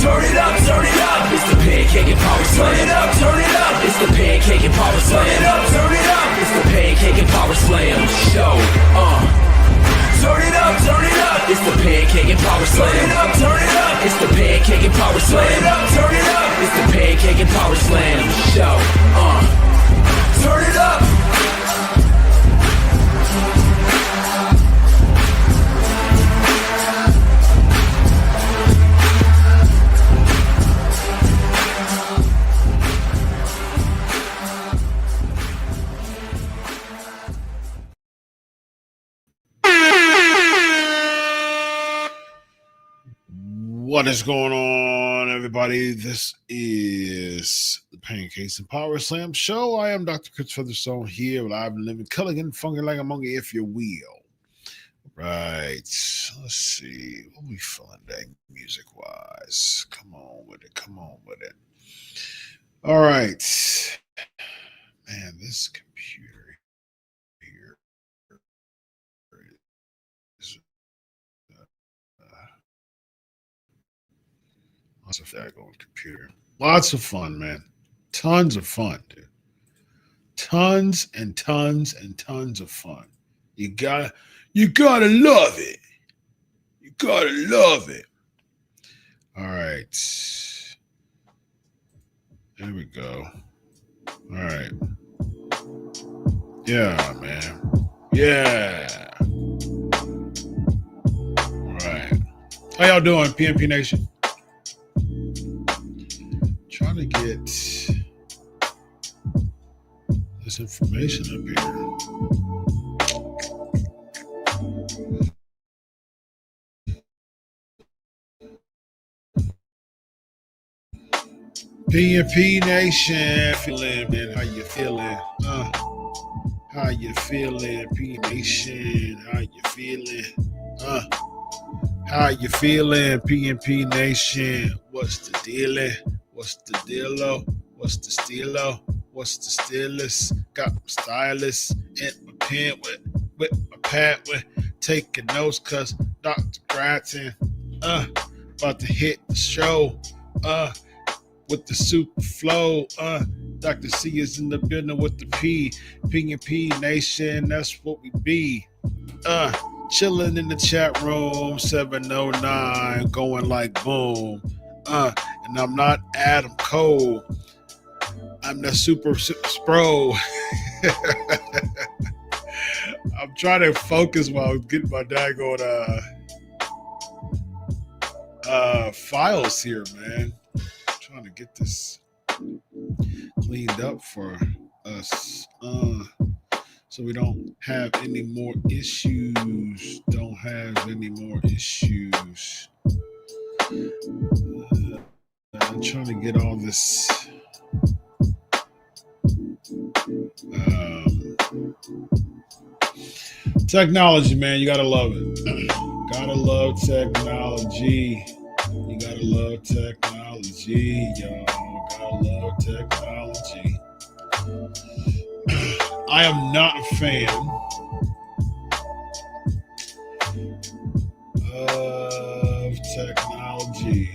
Turn it up, it's the pancake and power slam. Turn it up, it's the pancake and power slam. Turn it up, it's the pancake and power slam show. Turn it up, it's the pancake and power slam. Turn it up, it's the pancake and power slam. Turn it up, it's the pancake and power slam show. Turn it up. What is going on, everybody? This is the Pancakes and Power Slam Show. I am Dr. Chris Featherstone here, live and living, culligan, funky like a monkey, if you will. Right. Let's see. What we feeling today, music-wise? Come on with it. Come on with it. All right. Man, this computer here is lots of daggone computer. Lots of fun, man. Tons of fun, dude. Tons and tons and tons of fun. You gotta love it. You gotta love it. All right. There we go. All right. Yeah, man. Yeah. All right. How y'all doing, PNP Nation? Trying to get this information up here. PNP Nation, feeling, man? How you feeling? How you feeling, P Nation? How you feeling? How you feeling, PNP Nation? What's the deal? What's the dealo? What's the steelo? What's the stylist? Got my stylist and my pen with my pad with taking notes, cause Dr. Gratton about to hit the show with the super flow. Dr. C is in the building with the P. P and P Nation, that's what we be. Chilling in the chat room, 709, going like boom. And I'm not Adam Cole. I'm the super spro. I'm trying to focus while I'm getting my daggone files here, man. I'm trying to get this cleaned up for us. So we don't have any more issues. Don't have any more issues. I'm trying to get all this. Technology, man, you gotta love it. Gotta love technology. You gotta love technology, y'all. Gotta love technology. I am not a fan of technology.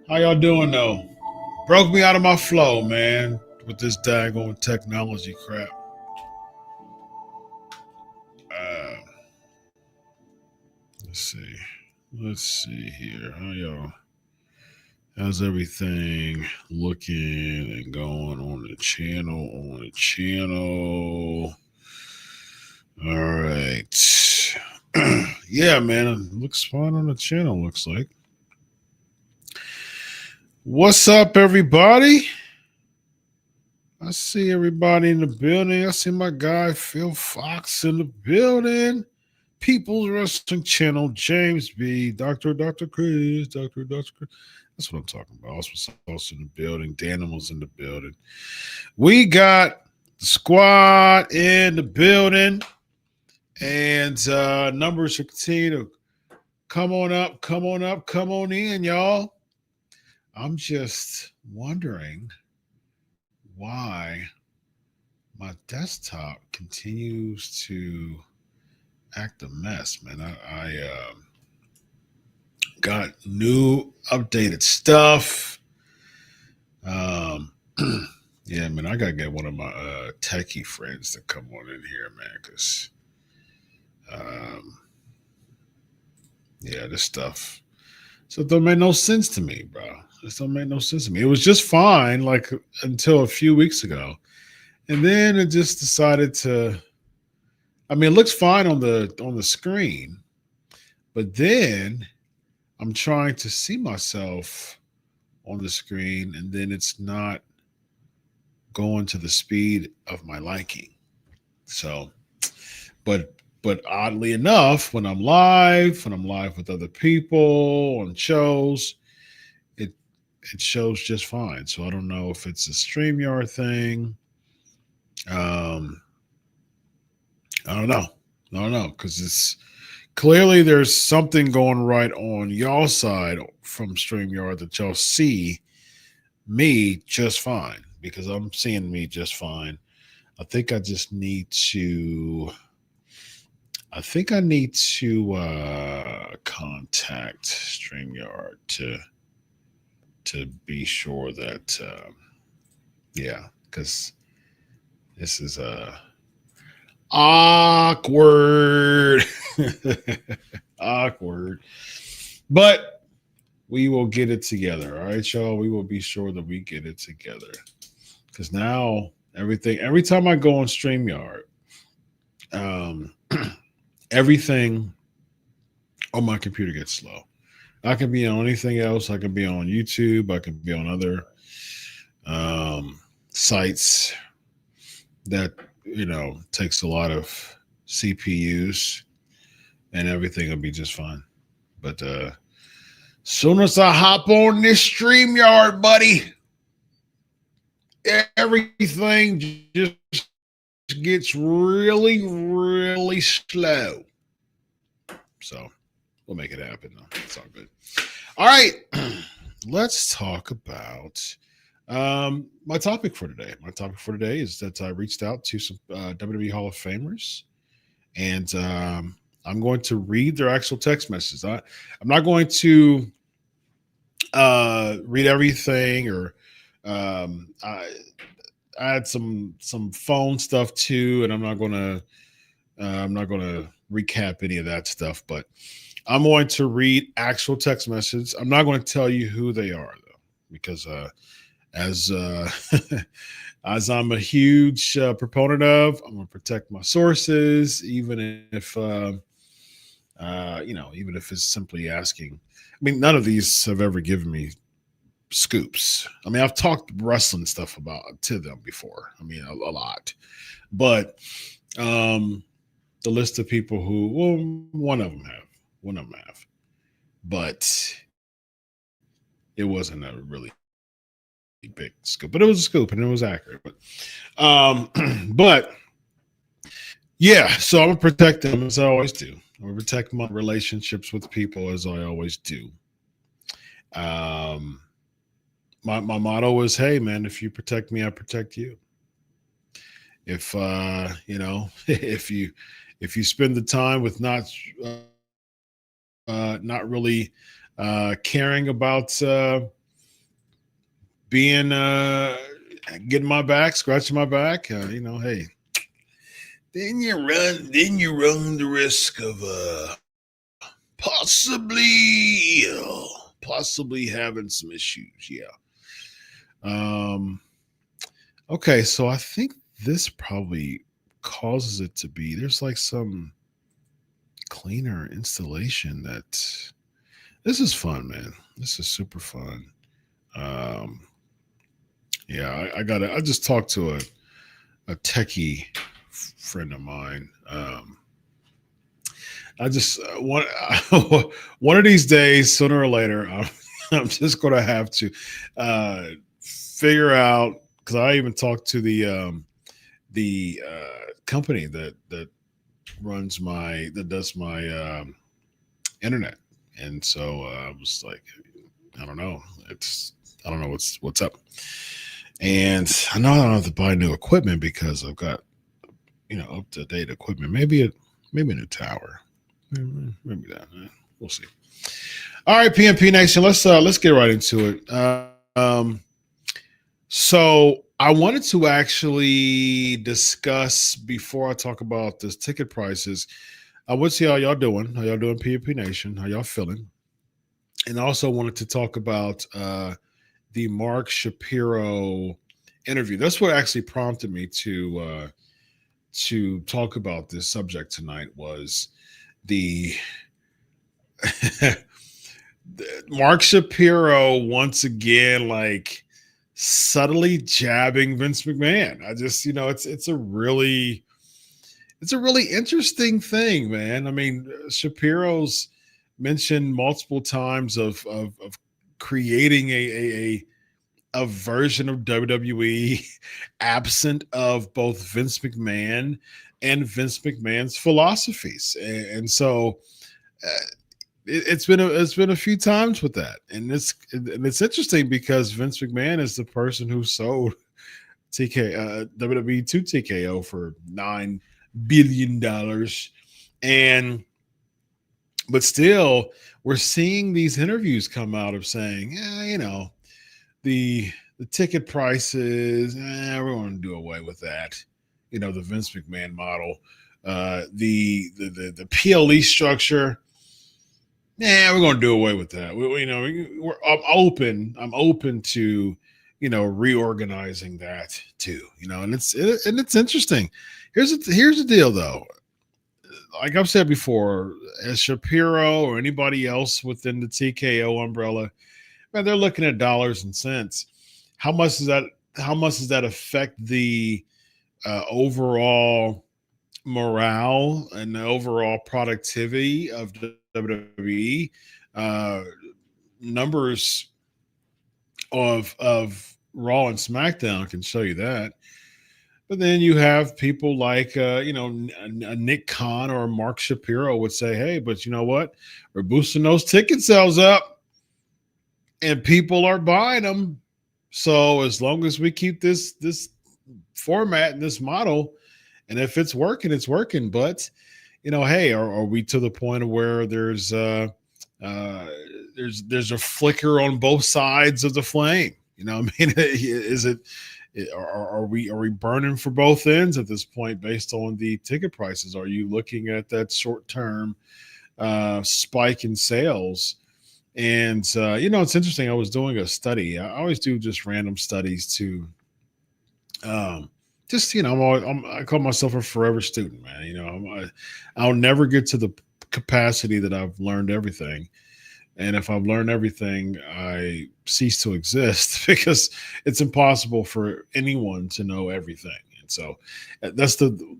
How y'all doing though? Broke me out of my flow, man, with this daggone technology crap. Let's see here. How's everything looking and going on the channel? All right. Yeah, man, it looks fine on the channel, looks like. What's up, everybody? I see everybody in the building. I see my guy Phil Fox in the building. People's Wrestling Channel, James B, Dr. Chris. That's what I'm talking about. Also in the building. Daniel's in the building. We got the squad in the building. And numbers should continue to come on in, y'all. I'm just wondering why my desktop continues to act a mess, man. I got new updated stuff. Yeah, man, I gotta get one of my techie friends to come on in here, man, because yeah, this stuff don't make no sense to me, bro. This don't make no sense to me. It was just fine, like until a few weeks ago, and then it just decided to. I mean, it looks fine on the screen, but then I'm trying to see myself on the screen, and then it's not going to the speed of my liking. So, but oddly enough, when I'm live with other people on shows, it shows just fine. So I don't know if it's a StreamYard thing. I don't know, because it's clearly there's something going right on y'all side from StreamYard that y'all see me just fine, because I'm seeing me just fine. I think I need to contact StreamYard to be sure that yeah, because this is awkward. Awkward. But we will get it together. All right, y'all. We will be sure that we get it together. Because now every time I go on StreamYard, everything on my computer gets slow. I can be on anything else. I can be on YouTube. I can be on other sites that, takes a lot of CPUs, and everything will be just fine. But soon as I hop on this StreamYard, buddy, everything just gets really, really slow. So we'll make it happen, though. It's all good. All right. Let's talk about my topic for today. My topic for today is that I reached out to some WWE Hall of Famers, and I'm going to read their actual text messages. I'm not going to read everything, or I had some phone stuff too, and I'm not gonna recap any of that stuff. But I'm going to read actual text messages. I'm not going to tell you who they are though, because as as I'm a huge proponent of, I'm going to protect my sources, even if even if it's simply asking. I mean, none of these have ever given me scoops. I mean, I've talked wrestling stuff about to them before. I mean, a lot, but the list of people who, well, one of them have, but it wasn't a really big scoop, but it was a scoop and it was accurate. But yeah, so I'm gonna protect them as I always do. I'm gonna protect my relationships with people as I always do. Um, my motto is, hey man, if you protect me, I protect you. If if you spend the time with not really caring about being getting my back, scratching my back, hey, then you run the risk of possibly having some issues. Yeah. Okay, so I think this probably causes it to be, there's like some cleaner installation. That this is fun, man. This is super fun. Um, yeah, I just talked to a techie friend of mine. I just one of these days, sooner or later, I'm just going to have to figure out, because I even talked to the company that does my internet, and so I was like, I don't know, I don't know what's up, and I know I don't have to buy new equipment because I've got up to date equipment. Maybe a new tower, maybe that. We'll see. All right, PMP Nation, let's get right into it. So I wanted to actually discuss, before I talk about this ticket prices, I would see how y'all doing. How y'all doing, PMP Nation? How y'all feeling? And I also wanted to talk about the Mark Shapiro interview. That's what actually prompted me to talk about this subject tonight, was the Mark Shapiro once again, like, subtly jabbing Vince McMahon. I just, it's a really interesting thing, man. I mean, Shapiro's mentioned multiple times of creating a version of WWE absent of both Vince McMahon and Vince McMahon's philosophies, and so it's been a few times with that, and it's interesting because Vince McMahon is the person who sold WWE to TKO for $9 billion, and but still we're seeing these interviews come out of saying, the ticket prices, we're going to do away with that. The Vince McMahon model, the PLE structure. We're going to do away with that. I'm open to, reorganizing that too. And it's interesting. Here's the deal though. Like I've said before, as Shapiro or anybody else within the TKO umbrella, man, they're looking at dollars and cents. How much does that affect the overall morale and the overall productivity of WWE? Numbers of Raw and SmackDown can show you that. But then you have people like Nick Khan or Mark Shapiro would say, hey, but you know what? We're boosting those ticket sales up and people are buying them. So as long as we keep this format and this model, and if it's working, it's working. But hey, are we to the point of where there's a flicker on both sides of the flame? I mean, is it are we burning for both ends at this point based on the ticket prices? Are you looking at that short term spike in sales? And it's interesting. I was doing a study. I always do just random studies to just I call myself a forever student, man. I'll never get to the capacity that I've learned everything. And if I've learned everything, I cease to exist because it's impossible for anyone to know everything. And so that's the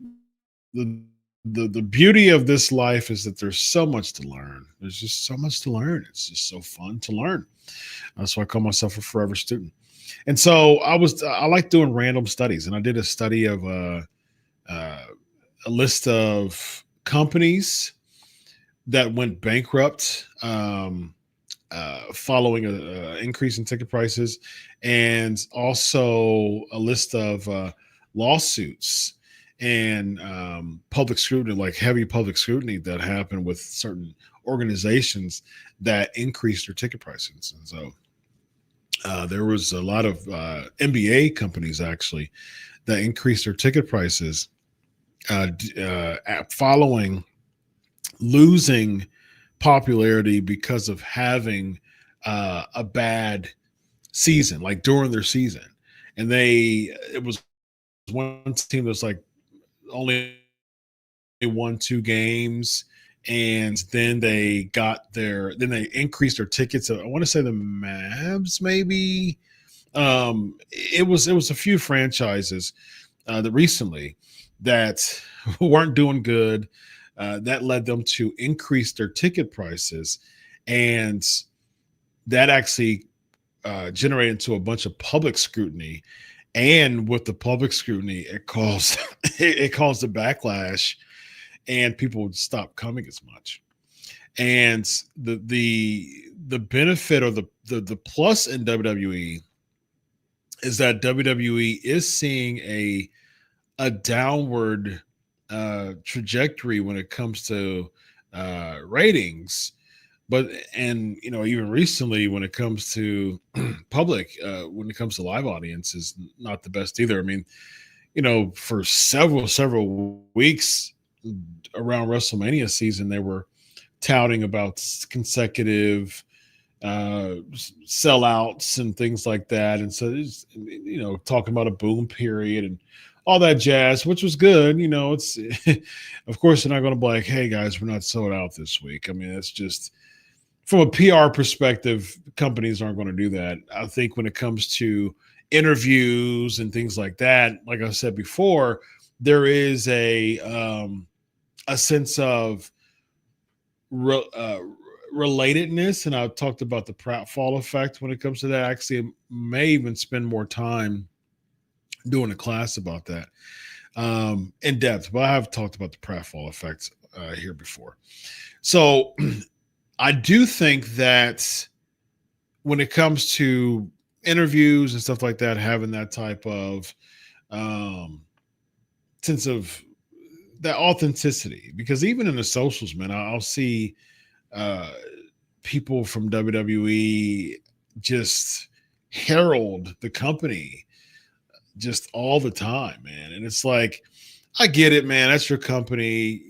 the beauty of this life is that there's so much to learn. There's just so much to learn. It's just so fun to learn. That's why I call myself a forever student. And so I like doing random studies, and I did a study of a list of companies that went bankrupt following a increase in ticket prices, and also a list of lawsuits and public scrutiny, like heavy public scrutiny that happened with certain organizations that increased their ticket prices. And so there was a lot of NBA companies actually that increased their ticket prices following losing popularity because of having a bad season, like during their season. And it was one team that was like only won 2 games, and then they increased their tickets. I want to say the Mavs, maybe. It was a few franchises that recently that weren't doing good. That led them to increase their ticket prices, and that actually generated into a bunch of public scrutiny. And with the public scrutiny, it caused a backlash, and people would stop coming as much. And the benefit or the plus in WWE is that WWE is seeing a downward trajectory when it comes to ratings. But even recently, when it comes to public, when it comes to live audiences, not the best either. I mean, for several weeks around WrestleMania season, they were touting about consecutive sellouts and things like that, and so talking about a boom period and all that jazz, which was good. It's of course they're not going to be like, hey guys, we're not sold out this week. I mean, it's just from a PR perspective, companies aren't going to do that. I think when it comes to interviews and things like that, like I said before, there is a sense of relatedness, and I've talked about the pratfall effect when it comes to that. Actually, I may even spend more time doing a class about that in depth, but I have talked about the pratfall effect here before. So I do think that when it comes to interviews and stuff like that, having that type of sense of that authenticity, because even in the socials, man, I'll see people from WWE just herald the company just all the time, man. And it's like, I get it, man. That's your company.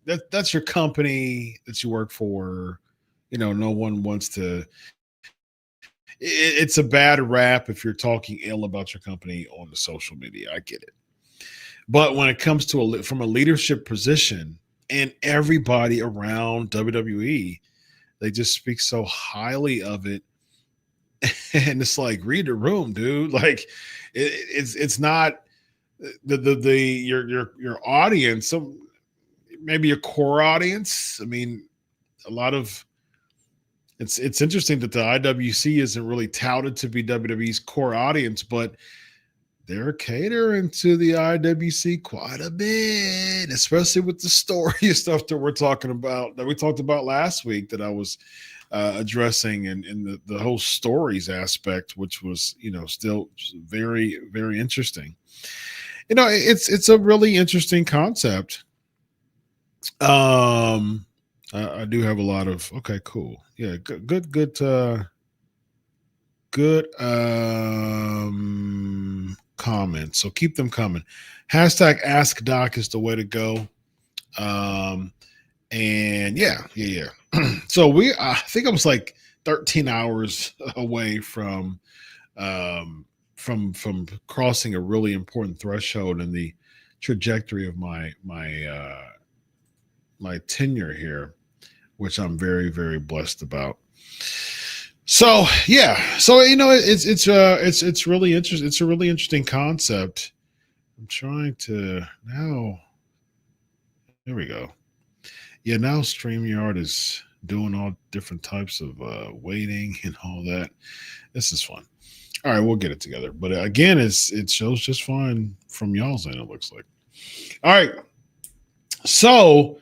That's your company that you work for. No one wants to. It's a bad rap if you're talking ill about your company on the social media. I get it. But when it comes to from a leadership position, and everybody around WWE, they just speak so highly of it. And it's like, read the room, dude. Like it's not your audience. So maybe your core audience. I mean, a lot of it's interesting that the IWC isn't really touted to be WWE's core audience, but they're catering to the IWC quite a bit, especially with the story stuff that we're talking about, that we talked about last week, that I was addressing, and the whole stories aspect, which was, still very, very interesting. It's a really interesting concept I do have a lot of okay, cool. Yeah, good comments. So keep them coming. Hashtag Ask Doc is the way to go. And yeah. So I think I was like 13 hours away um, from crossing a really important threshold in the trajectory of my tenure here, which I'm very very blessed about. So yeah, so it's really interesting. It's a really interesting concept. I'm trying to now. There we go. Yeah, now StreamYard is doing all different types of waiting and all that. This is fun. All right, we'll get it together. But again, it shows just fine from y'all's end. It looks like. All right, so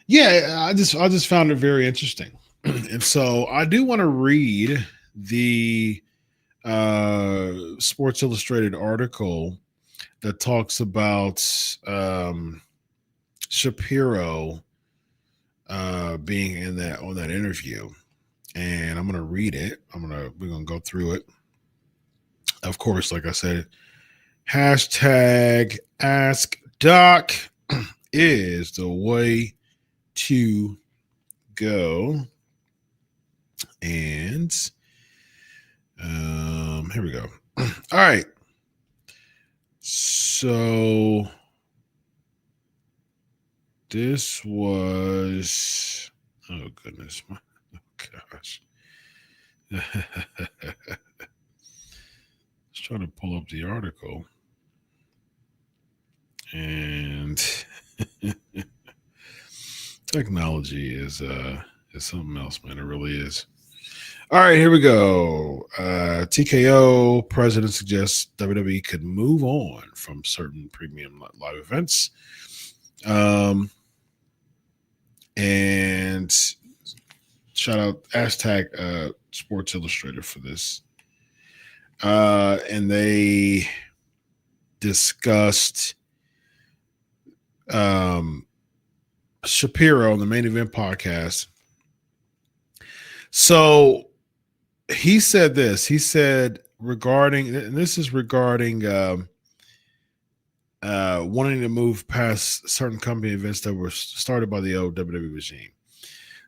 yeah, I just found it very interesting, and so I do want to read the Sports Illustrated article that talks about Shapiro being in that on that interview, and I'm gonna read it. We're gonna go through it. Of course, like I said, hashtag Ask Doc is the way to go. And here we go. All right. So this was oh goodness. Oh gosh. Let's try to pull up the article. And technology is something else, man. It really is. All right, here we go. TKO president suggests WWE could move on from certain premium live events. And shout out hashtag Sports Illustrated for this. And they discussed Shapiro on the Main Event podcast. So he said this. He said regarding, and this is regarding wanting to move past certain company events that were started by the old WWE regime.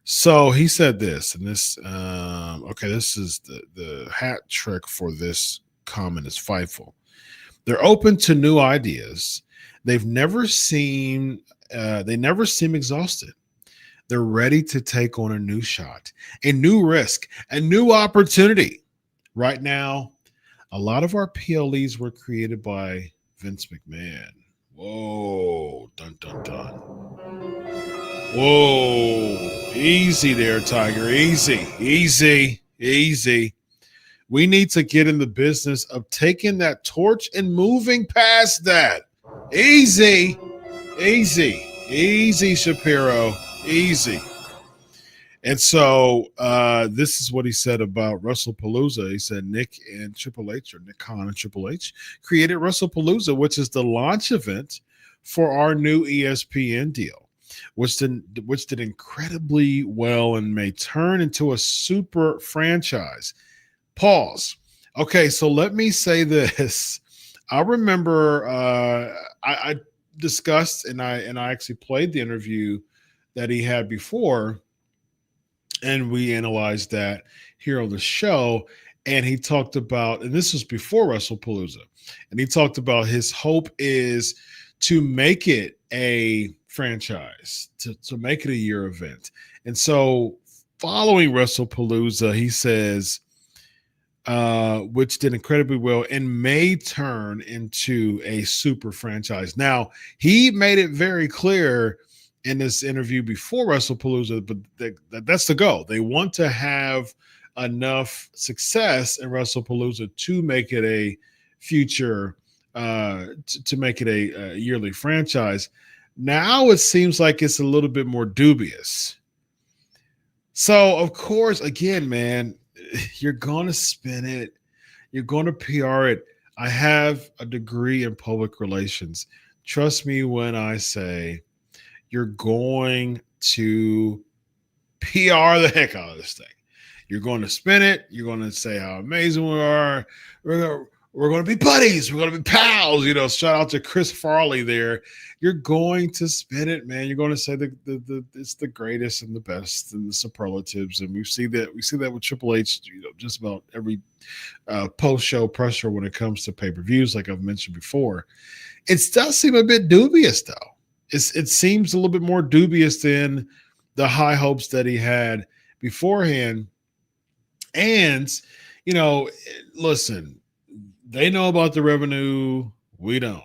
So he said this, and this, this is the hat trick for this comment is Fightful. They're open to new ideas. They never seem exhausted. They're ready to take on a new shot, a new risk, a new opportunity. Right now, a lot of our PLEs were created by Vince McMahon. Whoa, dun dun dun. Whoa, easy there, Tiger. Easy. We need to get in the business of taking that torch and moving past that. Easy, Shapiro. Easy. And so this is what he said about WrestlePalooza. He said Nick and Triple H, or Nick Khan and Triple H, created WrestlePalooza, which is the launch event for our new ESPN deal, which did incredibly well and may turn into a super franchise. Pause. Okay, so let me say this. I remember I discussed and I actually played the interview that he had before, and we analyzed that here on the show. And he talked about, and this was before WrestlePalooza, and he talked about his hope is to make it a franchise, to make it a year event. And so following WrestlePalooza, he says, which did incredibly well and may turn into a super franchise. Now, he made it very clear in this interview before WrestlePalooza, but that's the goal. They want to have enough success in WrestlePalooza to make it a future, to make it a yearly franchise. Now it seems like it's a little bit more dubious. So, of course, again, man, you're going to spin it. You're going to PR it. I have a degree in public relations. Trust me when I say you're going to PR the heck out of this thing. You're going to spin it. You're going to say how amazing we are. We're going to be buddies. We're going to be pals. Shout out to Chris Farley there. You're going to spin it, man. You're going to say it's the greatest and the best and the superlatives. And we see that with Triple H, just about every post-show pressure when it comes to pay-per-views, like I've mentioned before. It does seem a bit dubious, though. It seems a little bit more dubious than the high hopes that he had beforehand. And, listen, they know about the revenue. We don't.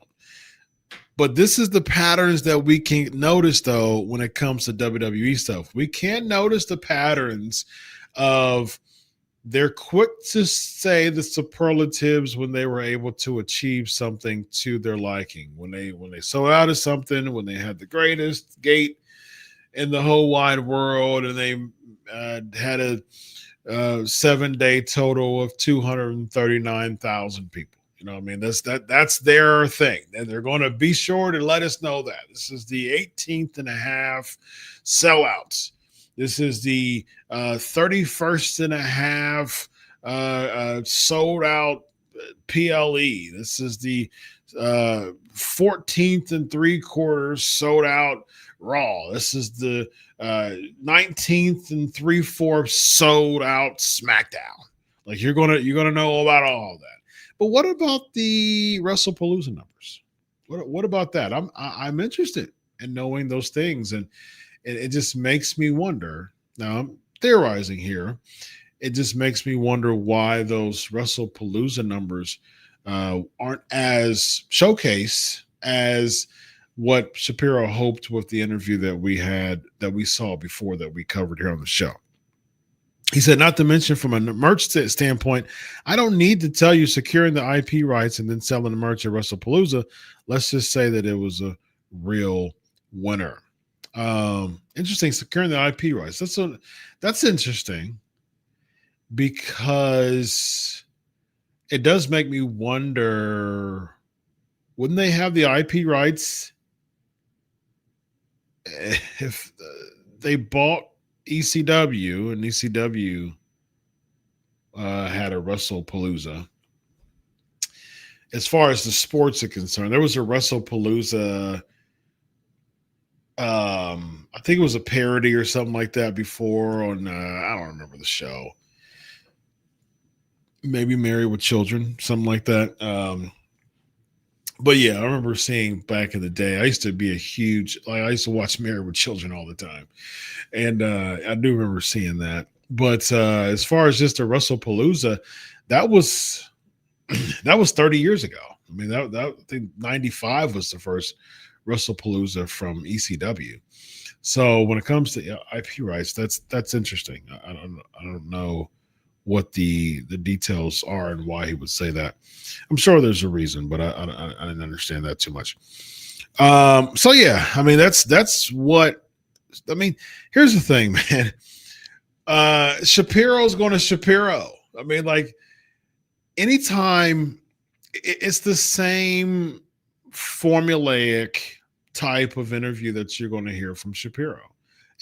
But this is the patterns that we can notice, though, when it comes to WWE stuff. We can't notice the patterns of they're quick to say the superlatives when they were able to achieve something to their liking. When they sold out of something, when they had the greatest gate in the whole wide world, and they had a 7-day total of 239,000 people. That's their thing. And they're going to be sure to let us know that. This is the 18th and a half sellouts. This is the 31st and a half sold out PLE. This is the 14th and 3/4 sold out Raw. This is the 19th and 3/4 sold out SmackDown. Like you're gonna know about all that. But what about the WrestlePalooza numbers? What about that? I'm interested in knowing those things, and it just makes me wonder. Now I'm theorizing here. It just makes me wonder why those WrestlePalooza numbers aren't as showcased as what Shapiro hoped with the interview that we saw before that we covered here on the show. He said, not to mention from a merch standpoint, I don't need to tell you securing the IP rights and then selling the merch at WrestlePalooza. Let's just say that it was a real winner. Interesting, securing the IP rights. That's interesting because it does make me wonder, wouldn't they have the IP rights if they bought ECW and ECW had a WrestlePalooza? As far as the sports are concerned, there was a WrestlePalooza. I think it was a parody or something like that before on, I don't remember the show. Maybe Married with Children, something like that. But yeah, I remember seeing back in the day, I used to watch Married with Children all the time. And I do remember seeing that. But as far as just a WrestlePalooza, that was 30 years ago. I mean, I think 95 was the first WrestlePalooza from ECW. So when it comes to IP rights, that's interesting. I don't know what the details are and why he would say that. I'm sure there's a reason, but I didn't understand that too much. So yeah, I mean that's what. I mean, here's the thing, man. Shapiro's going to Shapiro. I mean, like anytime it's the same formulaic type of interview that you're going to hear from Shapiro.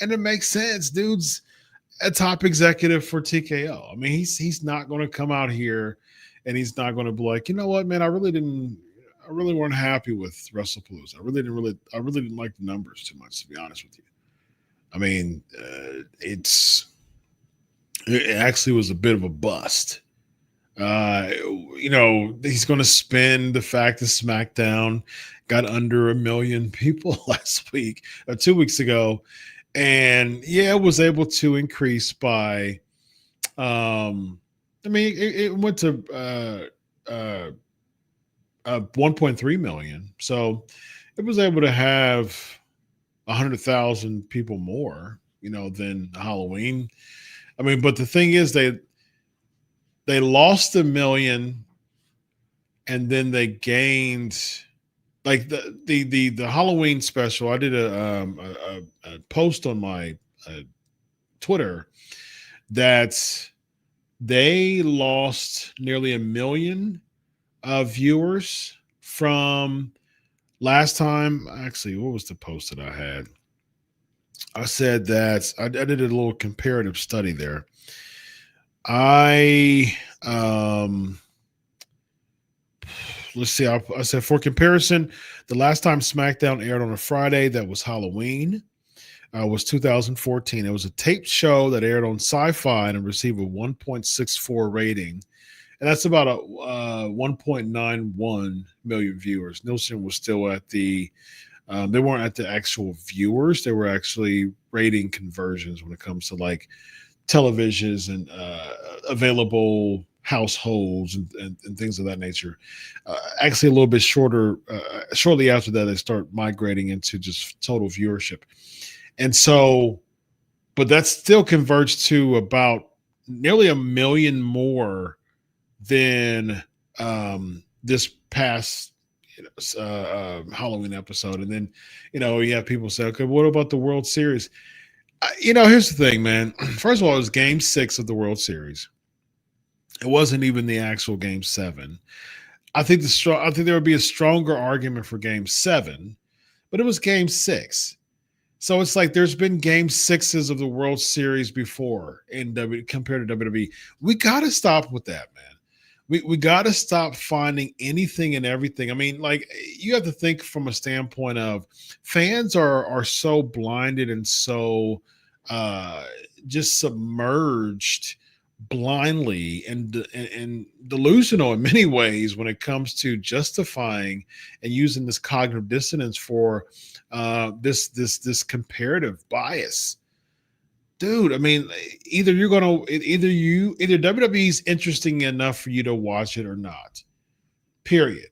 And it makes sense. Dude's a top executive for TKO. I mean, he's not going to come out here and he's not going to be like, you know what, man, I really weren't happy with WrestlePalooza. I really didn't like the numbers too much, to be honest with you. I mean, it actually was a bit of a bust. He's going to spin the fact that SmackDown got under 1 million people last week or 2 weeks ago. And yeah, it was able to increase by, it went to 1.3 million. So it was able to have 100,000 people more, than Halloween. I mean, but the thing is they lost 1 million and then they gained like the Halloween special. I did a post on my Twitter that they lost nearly 1 million viewers from last time. Actually, what was the post that I had? I said that I did a little comparative study there. I let's see. I said for comparison, the last time SmackDown aired on a Friday that was Halloween was 2014. It was a taped show that aired on Sci-Fi and received a 1.64 rating, and that's about a 1.91 million viewers. Nielsen was still at the they weren't at the actual viewers. They were actually rating conversions when it comes to like televisions and available households and things of that nature. Actually, a little bit shorter. Shortly after that, they start migrating into just total viewership. And so, but that still converged to about nearly a million more than this past Halloween episode. And then, you have people say, okay, what about the World Series? Here's the thing, man. First of all, it was Game 6 of the World Series. It wasn't even the actual Game 7. I think there would be a stronger argument for Game 7, but it was Game 6. So it's like there's been Game 6s of the World Series before compared to WWE. We got to stop with that, man. We got to stop finding anything and everything. I mean, like, you have to think from a standpoint of fans are so blinded and so just submerged blindly and delusional in many ways when it comes to justifying and using this cognitive dissonance for this comparative bias. Dude, I mean, either WWE's interesting enough for you to watch it or not. Period.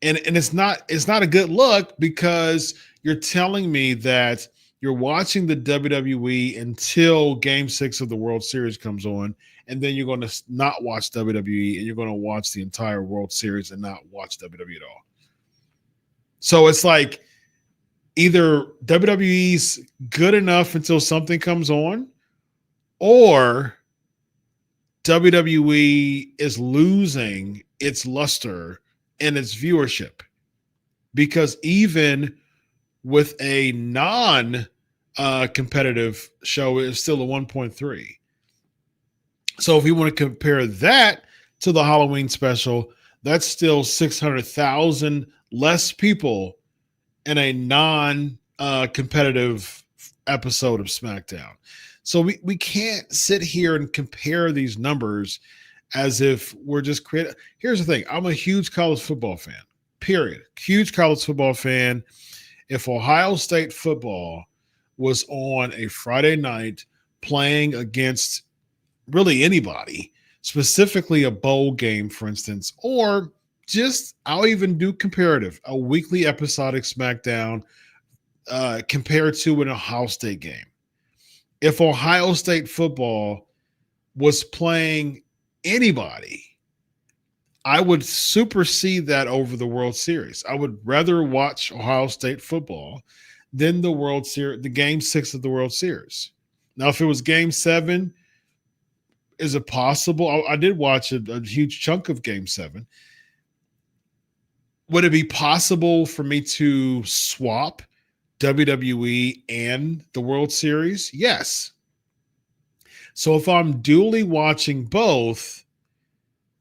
And it's not a good look, because you're telling me that you're watching the WWE until Game 6 of the World Series comes on, and then you're going to not watch WWE, and you're going to watch the entire World Series and not watch WWE at all. So it's like either WWE's good enough until something comes on, or WWE is losing its luster and its viewership, because even with a non-competitive show, it's still a 1.3. So if you want to compare that to the Halloween special, that's still 600,000 less people in a non-competitive episode of SmackDown. So we can't sit here and compare these numbers as if we're just creating. Here's the thing. I'm a huge college football fan, period. Huge college football fan. If Ohio State football was on a Friday night playing against really anybody, specifically a bowl game, for instance, or just, I'll even do comparative, a weekly episodic SmackDown compared to an Ohio State game. If Ohio State football was playing anybody, I would supersede that over the World Series. I would rather watch Ohio State football than the World Series, the Game 6 of the World Series. Now, if it was Game 7, is it possible? I did watch a huge chunk of Game 7. Would it be possible for me to swap WWE and the World Series? Yes. So if I'm dually watching both,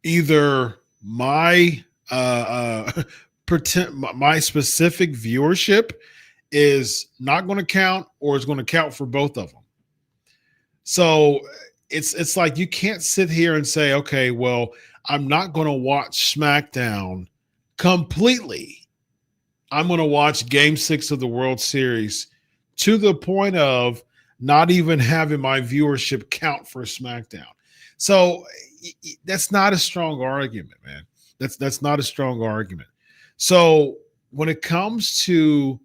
either my my specific viewership is not going to count, or is going to count for both of them. So it's like you can't sit here and say, okay, well, I'm not going to watch SmackDown completely. I'm going to watch Game 6 of the World Series to the point of not even having my viewership count for SmackDown. So that's not a strong argument, man. That's not a strong argument. So when it comes to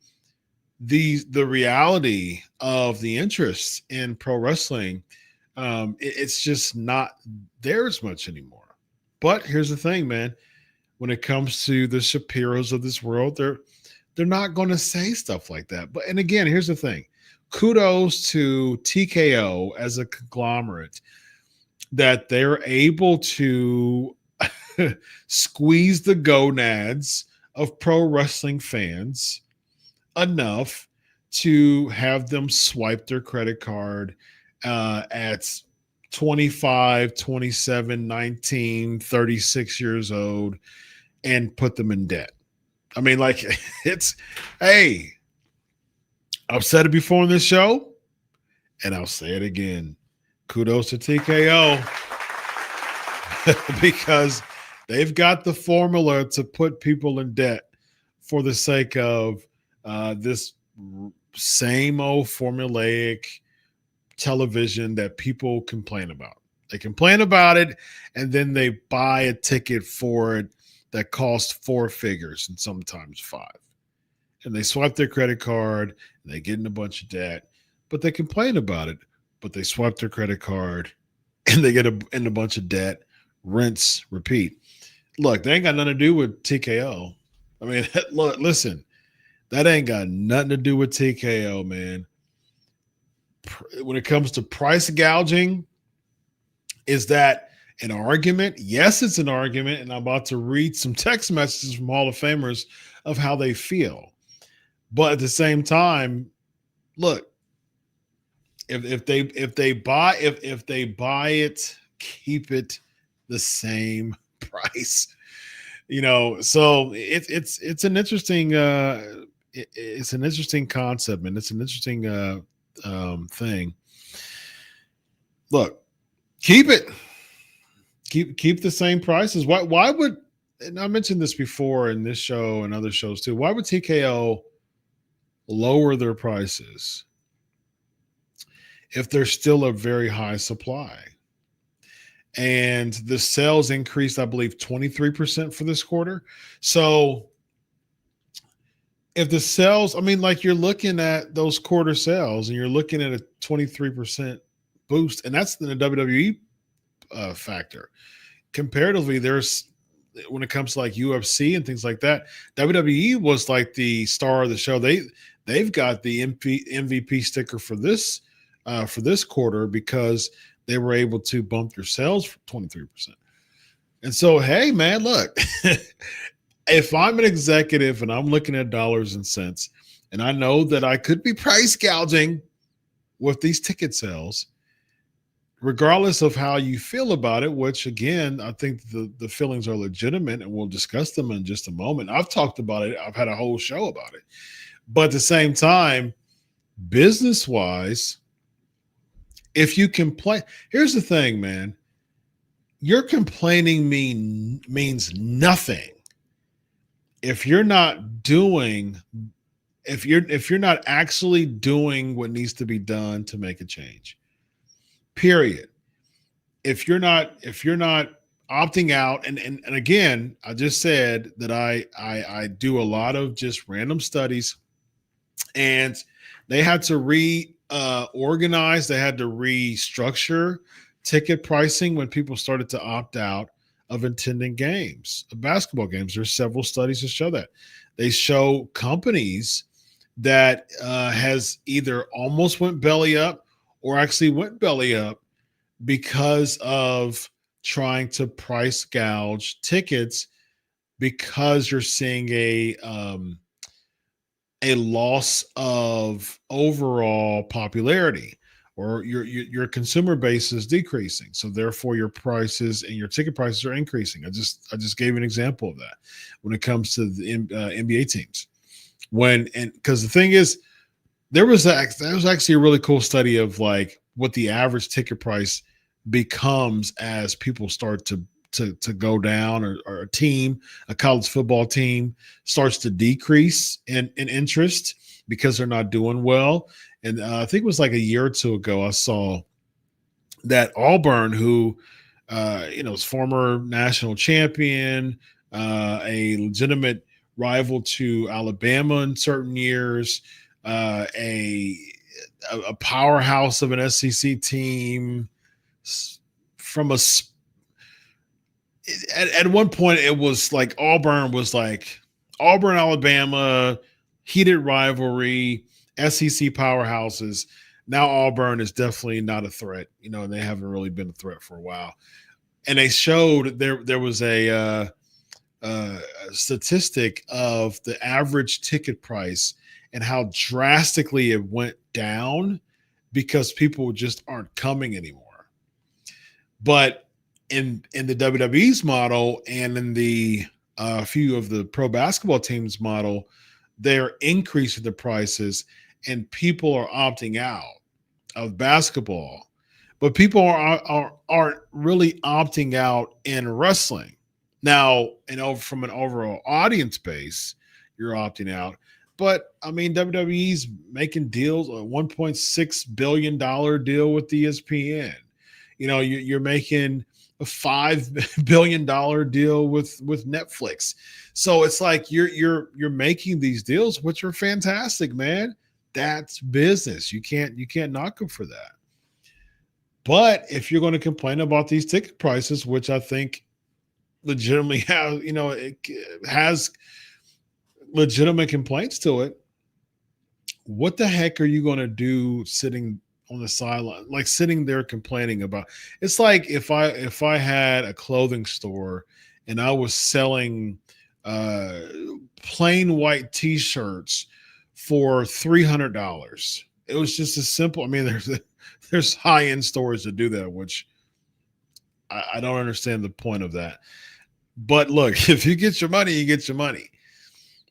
the reality of the interest in pro wrestling, it's just not there as much anymore. But here's the thing, man. When it comes to the Shapiros of this world, they're not going to say stuff like that. But, and again, here's the thing. Kudos to TKO as a conglomerate, that they're able to squeeze the gonads of pro wrestling fans enough to have them swipe their credit card at 25, 27, 19, 36 years old and put them in debt. I mean, like, hey, I've said it before on this show, and I'll say it again. Kudos to TKO because they've got the formula to put people in debt for the sake of this same old formulaic television that people complain about. They complain about it, and then they buy a ticket for it that costs 4 figures and sometimes 5. And they swipe their credit card, and they get in a bunch of debt, but they complain about it. But they swipe their credit card, and they get in a bunch of debt, rinse, repeat. Look, they ain't got nothing to do with TKO. I mean, look, listen, that ain't got nothing to do with TKO, man. When it comes to price gouging, is that an argument? Yes, it's an argument, and I'm about to read some text messages from Hall of Famers of how they feel. But at the same time, look, if they buy it, keep it the same price. You know, so it's an interesting it's an interesting concept, and it's an interesting thing. Look, keep it. Keep the same prices. Why would, and I mentioned this before in this show and other shows too, why would TKO lower their prices if there's still a very high supply? And the sales increased, I believe, 23% for this quarter. So if the sales, I mean, like, you're looking at those quarter sales and you're looking at a 23% boost, and that's the WWE factor. Comparatively, there's, when it comes to like UFC and things like that, WWE was like the star of the show. They've got the MVP sticker for this quarter because they were able to bump their sales for 23%. And so, hey, man, look, if I'm an executive and I'm looking at dollars and cents, and I know that I could be price gouging with these ticket sales, regardless of how you feel about it, which, again, I think the feelings are legitimate, and we'll discuss them in just a moment. I've talked about it. I've had a whole show about it. But at the same time, business-wise, if you complain, here's the thing, man. Your complaining means nothing if you're not actually doing what needs to be done to make a change. Period. If you're not opting out, and again, I just said that I do a lot of just random studies, and they had to reorganize, they had to restructure ticket pricing when people started to opt out of attending games, basketball games. There's several studies to show that. They show companies that has either almost went belly up or actually went belly up because of trying to price gouge tickets, because you're seeing a loss of overall popularity, or your consumer base is decreasing. So therefore your prices and your ticket prices are increasing. I just gave an example of that when it comes to the NBA teams. Because the thing is, there was actually a really cool study of like what the average ticket price becomes as people start to go down, or a college football team starts to decrease in interest because they're not doing well. And I think it was like a year or two ago, I saw that Auburn, who is former national champion, a legitimate rival to Alabama in certain years, a powerhouse of an SEC team, from at one point it was like Auburn, Alabama, heated rivalry, SEC powerhouses. Now Auburn is definitely not a threat, and they haven't really been a threat for a while. And they showed there was a statistic of the average ticket price and how drastically it went down because people just aren't coming anymore. But in the WWE's model and in the few of the pro basketball teams model, they're increasing the prices and people are opting out of basketball, but people aren't really opting out in wrestling. Now, from an overall audience base, you're opting out. But I mean, WWE's making deals, a $1.6 billion deal with ESPN. You're making a $5 billion deal with Netflix. So it's like you're making these deals, which are fantastic, man. That's business. You can't knock them for that. But if you're going to complain about these ticket prices, which I think legitimately it has legitimate complaints to it, what the heck are you going to do sitting on the sideline, like sitting there complaining about? It's like if I had a clothing store and I was selling plain white t-shirts for $300. It was just as simple. I mean, there's high-end stores that do that, which I don't understand the point of that. But look, if you get your money, you get your money.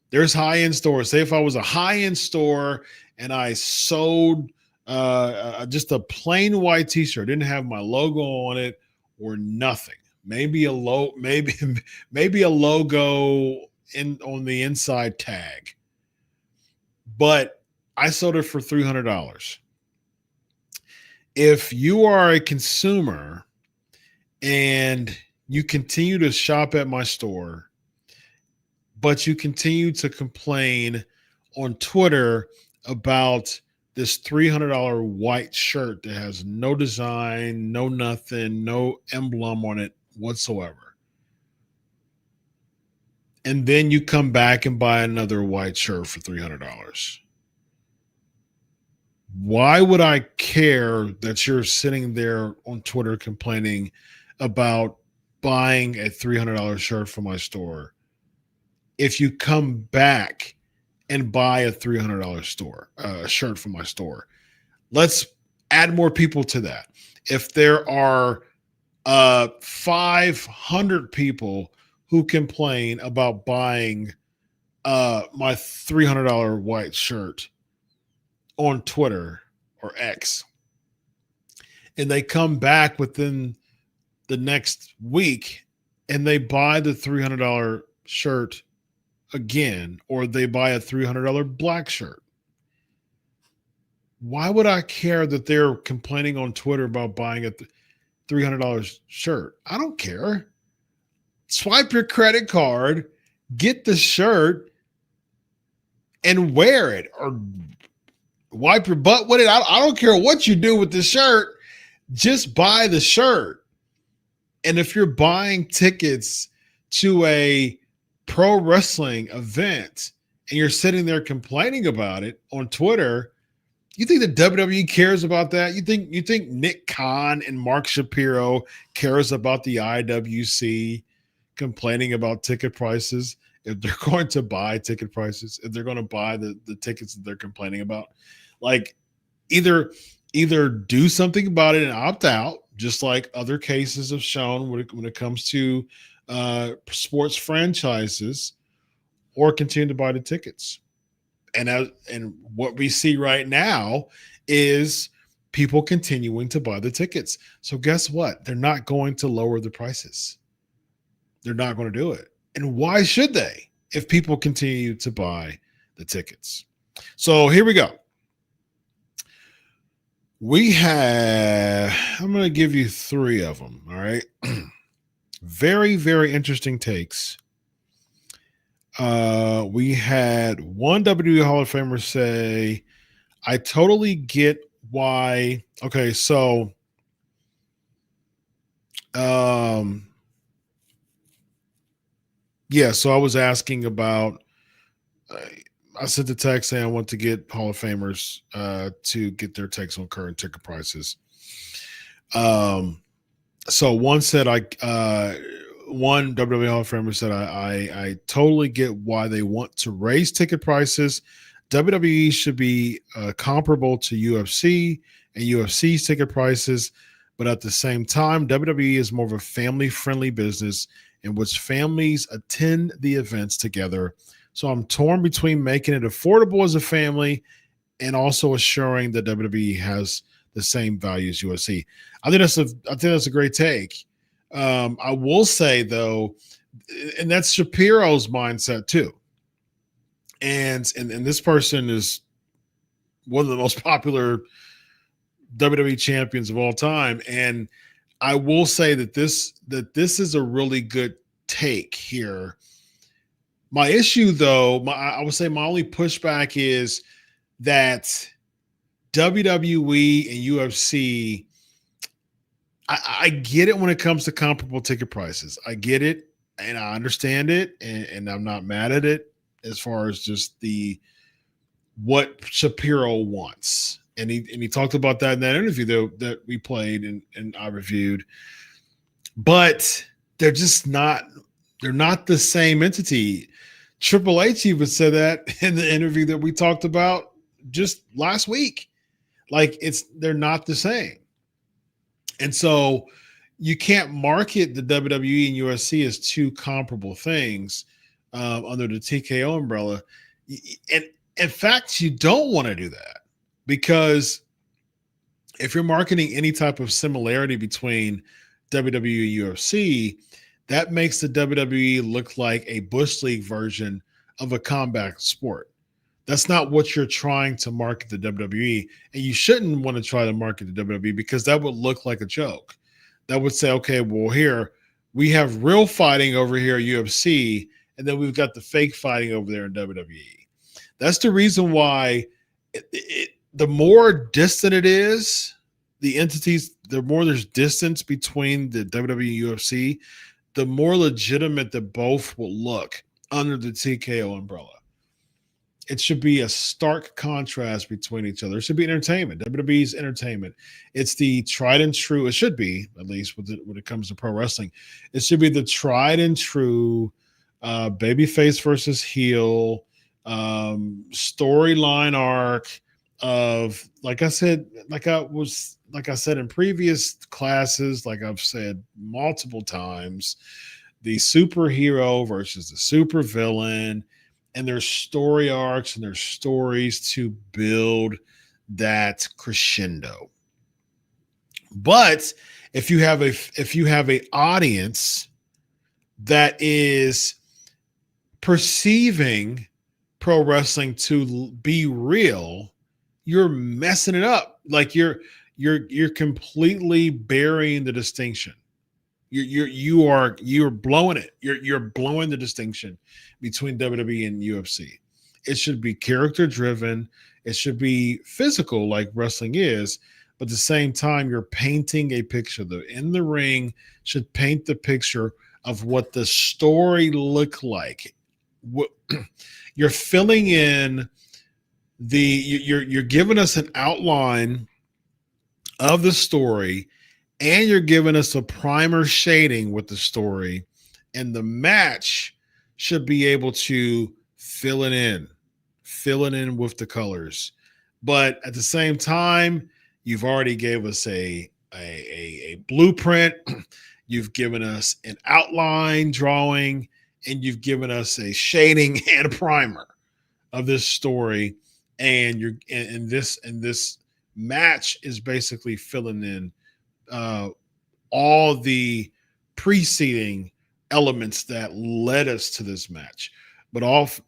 There's high-end stores. Say if I was a high-end store and I sold just a plain white t-shirt, didn't have my logo on it or nothing. Maybe a logo on the inside tag. But I sold it for $300. If you are a consumer and you continue to shop at my store, but you continue to complain on Twitter about this $300 white shirt that has no design, no nothing, no emblem on it whatsoever, and then you come back and buy another white shirt for $300. Why would I care that you're sitting there on Twitter complaining about buying a $300 shirt from my store if you come back and buy a $300 shirt from my store? Let's add more people to that. If there are 500 people who complain about buying my $300 white shirt on Twitter or X, and they come back within the next week and they buy the $300 shirt again, or they buy a $300 black shirt, why would I care that they're complaining on Twitter about buying a $300 shirt? I don't care. Swipe your credit card, get the shirt, and wear it, or wipe your butt with it. I don't care what you do with the shirt. Just buy the shirt. And if you're buying tickets to a pro wrestling event and you're sitting there complaining about it on Twitter, you think the WWE cares about that? You think Nick Khan and Mark Shapiro cares about the IWC complaining about ticket prices? If they're going to buy ticket prices, if they're going to buy the tickets that they're complaining about, like either do something about it and opt out, just like other cases have shown when it comes to sports franchises, or continue to buy the tickets. And what we see right now is people continuing to buy the tickets. So guess what? They're not going to lower the prices. They're not going to do it. And why should they if people continue to buy the tickets? So here we go. I'm going to give you 3 of them. All right. Very, very interesting takes. We had one WWE Hall of Famer say, I totally get why. Okay. So, yeah, so I was asking about, I sent the text saying I want to get Hall of Famers to get their takes on current ticket prices. So one said one WWE Hall of Famer said, I totally get why they want to raise ticket prices. WWE should be comparable to UFC and UFC's ticket prices, but at the same time, WWE is more of a family-friendly business in which families attend the events together. So I'm torn between making it affordable as a family and also assuring that WWE has the same value as UFC. I think that's a great take. I will say though, and that's Shapiro's mindset too. And this person is one of the most popular WWE champions of all time. And I will say that this is a really good take here. My issue, though, I would say my only pushback is that WWE and UFC. I get it when it comes to comparable ticket prices. I get it, and I understand it, and I'm not mad at it as far as just what Shapiro wants. And he talked about that in that interview that we played and I reviewed. But they're not the same entity. Triple H even said that in the interview that we talked about just last week. Like they're not the same. And so you can't market the WWE and UFC as two comparable things under the TKO umbrella. And in fact, you don't want to do that, because if you're marketing any type of similarity between WWE and UFC, that makes the WWE look like a Bush League version of a combat sport. That's not what you're trying to market the WWE, and you shouldn't want to try to market the WWE, because that would look like a joke. That would say, okay, well, here we have real fighting over here at UFC, and then we've got the fake fighting over there in WWE. That's the reason why the more distant it is, the entities, the more there's distance between the WWE and UFC, the more legitimate that both will look under the TKO umbrella. It should be a stark contrast between each other. It should be entertainment. WWE's entertainment. It's the tried and true. It should be, at least when it comes to pro wrestling. It should be the tried and true babyface versus heel storyline arc of, like I said in previous classes, like I've said multiple times, the superhero versus the supervillain. And there's story arcs and there's stories to build that crescendo. But if you have a audience that is perceiving pro wrestling to be real, you're messing it up. Like you're completely burying the distinction. You're blowing it. You're blowing the distinction between WWE and UFC. It should be character driven. It should be physical, like wrestling is, but at the same time, you're painting a picture. The in the ring should paint the picture of what the story looked like. You're filling in you're giving us an outline of the story, and you're giving us a primer shading with the story, and the match should be able to fill it in with the colors. But at the same time, you've already gave us a blueprint. You've given us an outline drawing, and you've given us a shading and a primer of this story. And this match is basically filling in all the preceding elements that led us to this match. But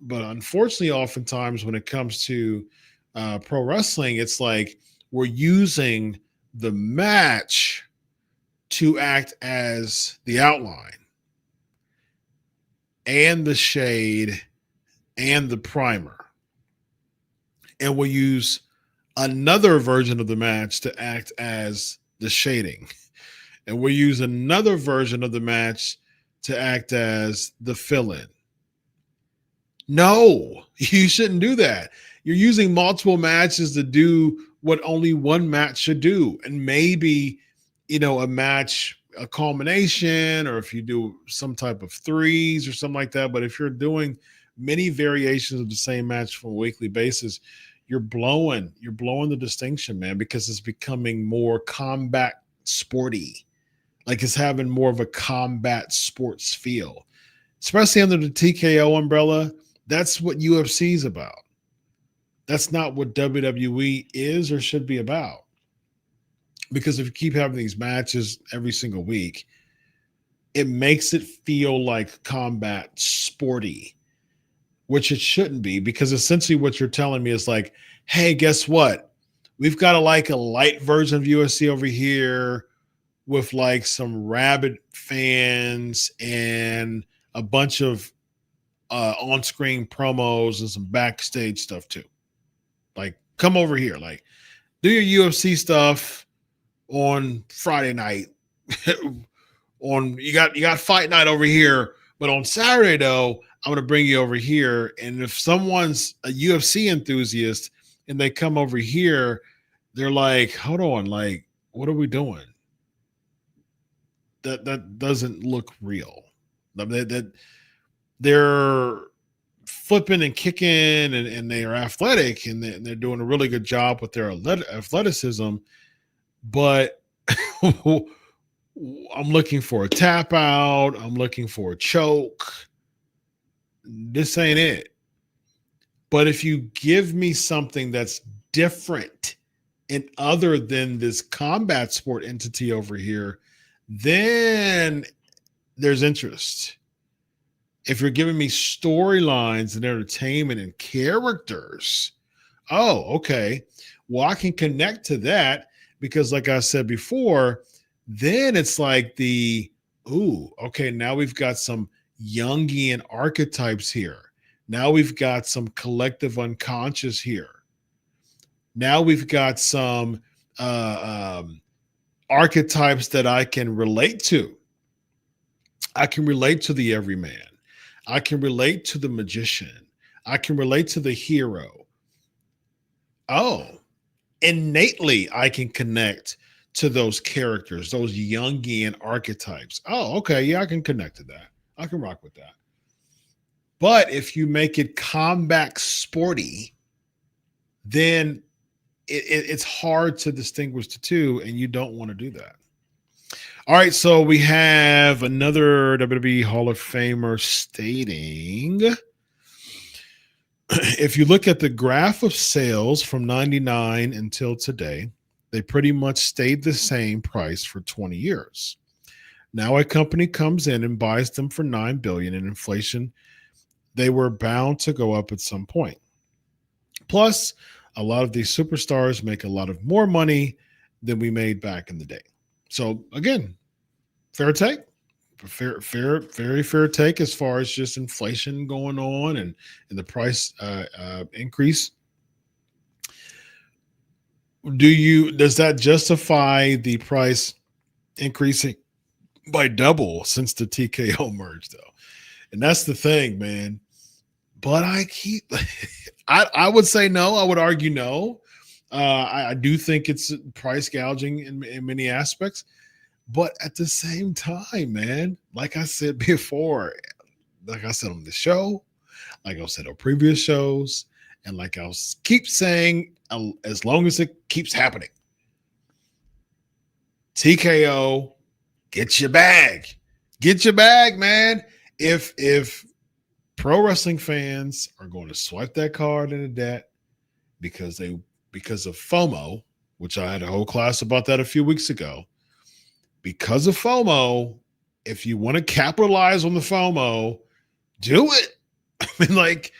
unfortunately, oftentimes when it comes to pro wrestling, it's like we're using the match to act as the outline and the shade and the primer. And we'll use another version of the match to act as the shading. And we'll use another version of the match to act as the fill-in. No, you shouldn't do that. You're using multiple matches to do what only one match should do. And maybe, a match, a culmination, or if you do some type of threes or something like that. But if you're doing many variations of the same match from a weekly basis, you're blowing the distinction, man, because it's becoming more combat sporty. Like it's having more of a combat sports feel, especially under the TKO umbrella. That's what UFC is about. That's not what WWE is or should be about. Because if you keep having these matches every single week, it makes it feel like combat sporty, which it shouldn't be, because essentially what you're telling me is like, hey, guess what? We've got a light version of UFC over here with like some rabid fans and a bunch of on-screen promos and some backstage stuff too. Like, come over here, like, do your UFC stuff on Friday night. You got fight night over here, but on Saturday though, I'm gonna bring you over here. And if someone's a UFC enthusiast and they come over here, they're like, hold on, like, what are we doing? That doesn't look real. That they're flipping and kicking and they are athletic and they're doing a really good job with their athleticism, but I'm looking for a tap out. I'm looking for a choke. This ain't it. But if you give me something that's different and other than this combat sport entity over here, then there's interest. If you're giving me storylines and entertainment and characters, oh, okay. Well, I can connect to that because, like I said before, then it's like okay, now we've got some Jungian archetypes here. Now we've got some collective unconscious here. Now we've got some archetypes that I can relate to. I can relate to the everyman. I can relate to the magician. I can relate to the hero. Oh, innately, I can connect to those characters, those Jungian archetypes. Oh, okay. Yeah, I can connect to that. I can rock with that. But if you make it combat sporty, then it's hard to distinguish the two, and you don't want to do that. All right, so we have another WWE Hall of Famer stating, if you look at the graph of sales from 99 until today, they pretty much stayed the same price for 20 years. Now a company comes in and buys them for $9 billion in inflation. They were bound to go up at some point. Plus, a lot of these superstars make a lot of more money than we made back in the day. So again, fair take, very fair take as far as just inflation going on and the price increase. Does that justify the price increasing by double since the TKO merge though? And that's the thing, man. But I would say no. I would argue no. I do think it's price gouging in many aspects. But at the same time, man, like I said before, like I said on the show, like I said on previous shows, and like I keep saying, as long as it keeps happening, TKO, get your bag. Get your bag, man. If pro wrestling fans are going to swipe that card into debt because of FOMO, which I had a whole class about that a few weeks ago. Because of FOMO, if you want to capitalize on the FOMO, do it. I mean, like,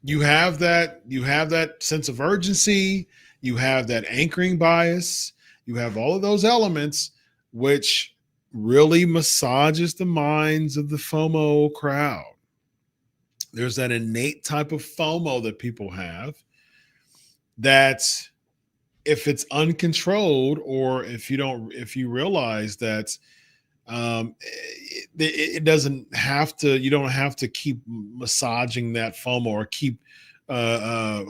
you have that sense of urgency, you have that anchoring bias, you have all of those elements, which really massages the minds of the FOMO crowd. There's that innate type of FOMO that people have that if it's uncontrolled, or if you realize that it doesn't have to, you don't have to keep massaging that FOMO or keep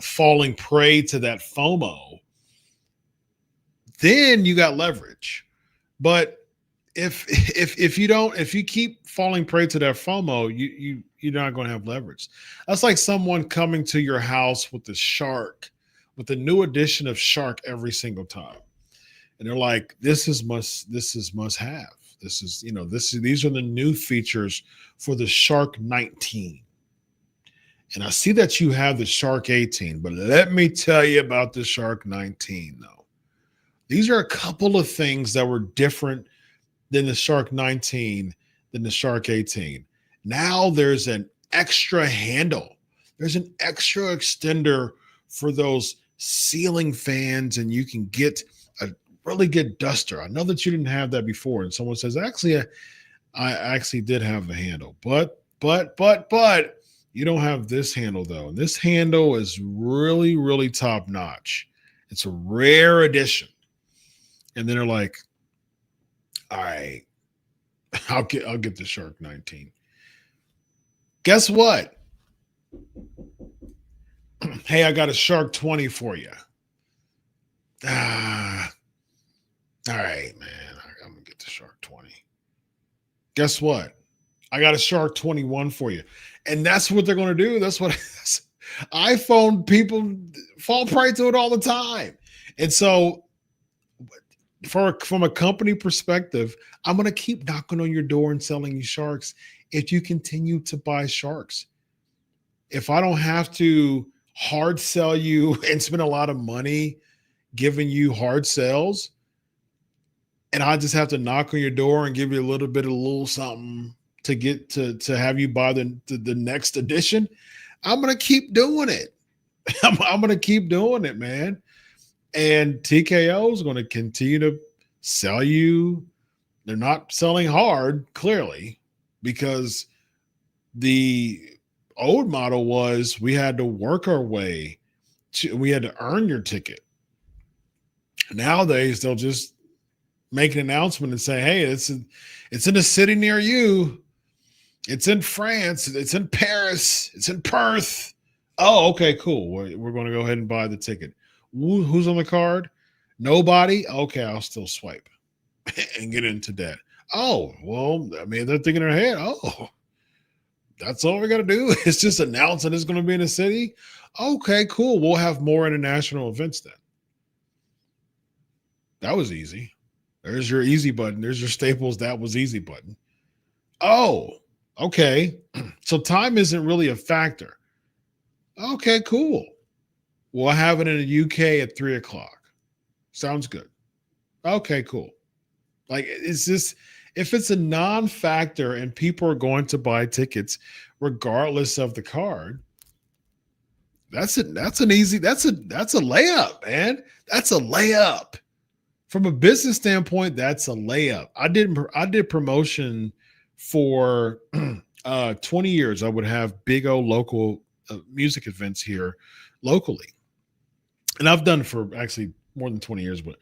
falling prey to that FOMO, then you got leverage. But if you keep falling prey to that FOMO, you're not going to have leverage. That's like someone coming to your house with the shark, with the new edition of shark every single time. And they're like, this is must have. These are the new features for the Shark 19. And I see that you have the Shark 18, but let me tell you about the Shark 19, though. These are a couple of things that were different than the Shark 19, than the Shark 18. Now there's an extra handle. There's an extra extender for those ceiling fans, and you can get a really good duster. I know that you didn't have that before, and someone says, actually, I actually did have the handle, but you don't have this handle, though. And this handle is really, really top notch. It's a rare edition. And then they're like, all right, I'll get the Shark 19. Guess what? Hey, I got a Shark 20 for you. All right, man. I'm going to get the Shark 20. Guess what? I got a Shark 21 for you. And that's what they're going to do. That's what iPhone people fall prey to it all the time. And so from a company perspective, I'm going to keep knocking on your door and selling you sharks if you continue to buy sharks. If I don't have to hard sell you and spend a lot of money giving you hard sells, and I just have to knock on your door and give you a little something to get to have you buy the next edition, I'm going to keep doing it. I'm going to keep doing it, man. And TKO is going to continue to sell you. They're not selling hard, clearly, because the old model was we had to work our way we had to earn your ticket. Nowadays, they'll just make an announcement and say, hey, it's in a city near you. It's in France. It's in Paris. It's in Perth. Oh, okay, cool. We're going to go ahead and buy the ticket. Who's on the card? Nobody? Okay, I'll still swipe and get into debt. Oh, well, I mean, they're thinking in their head, oh, that's all we got to do is just announce that it's going to be in a city. Okay, cool. We'll have more international events then. That was easy. There's your easy button. There's your Staples. That was easy button. Oh, okay. So time isn't really a factor. Okay, cool. We'll have it in the UK at 3:00. Sounds good. Okay, cool. Like, it's just, if it's a non-factor and people are going to buy tickets regardless of the card, that's a layup, man. That's a layup. From a business standpoint, that's a layup. I did promotion for 20 years. I would have big old local music events here locally. And I've done for actually more than 20 years, but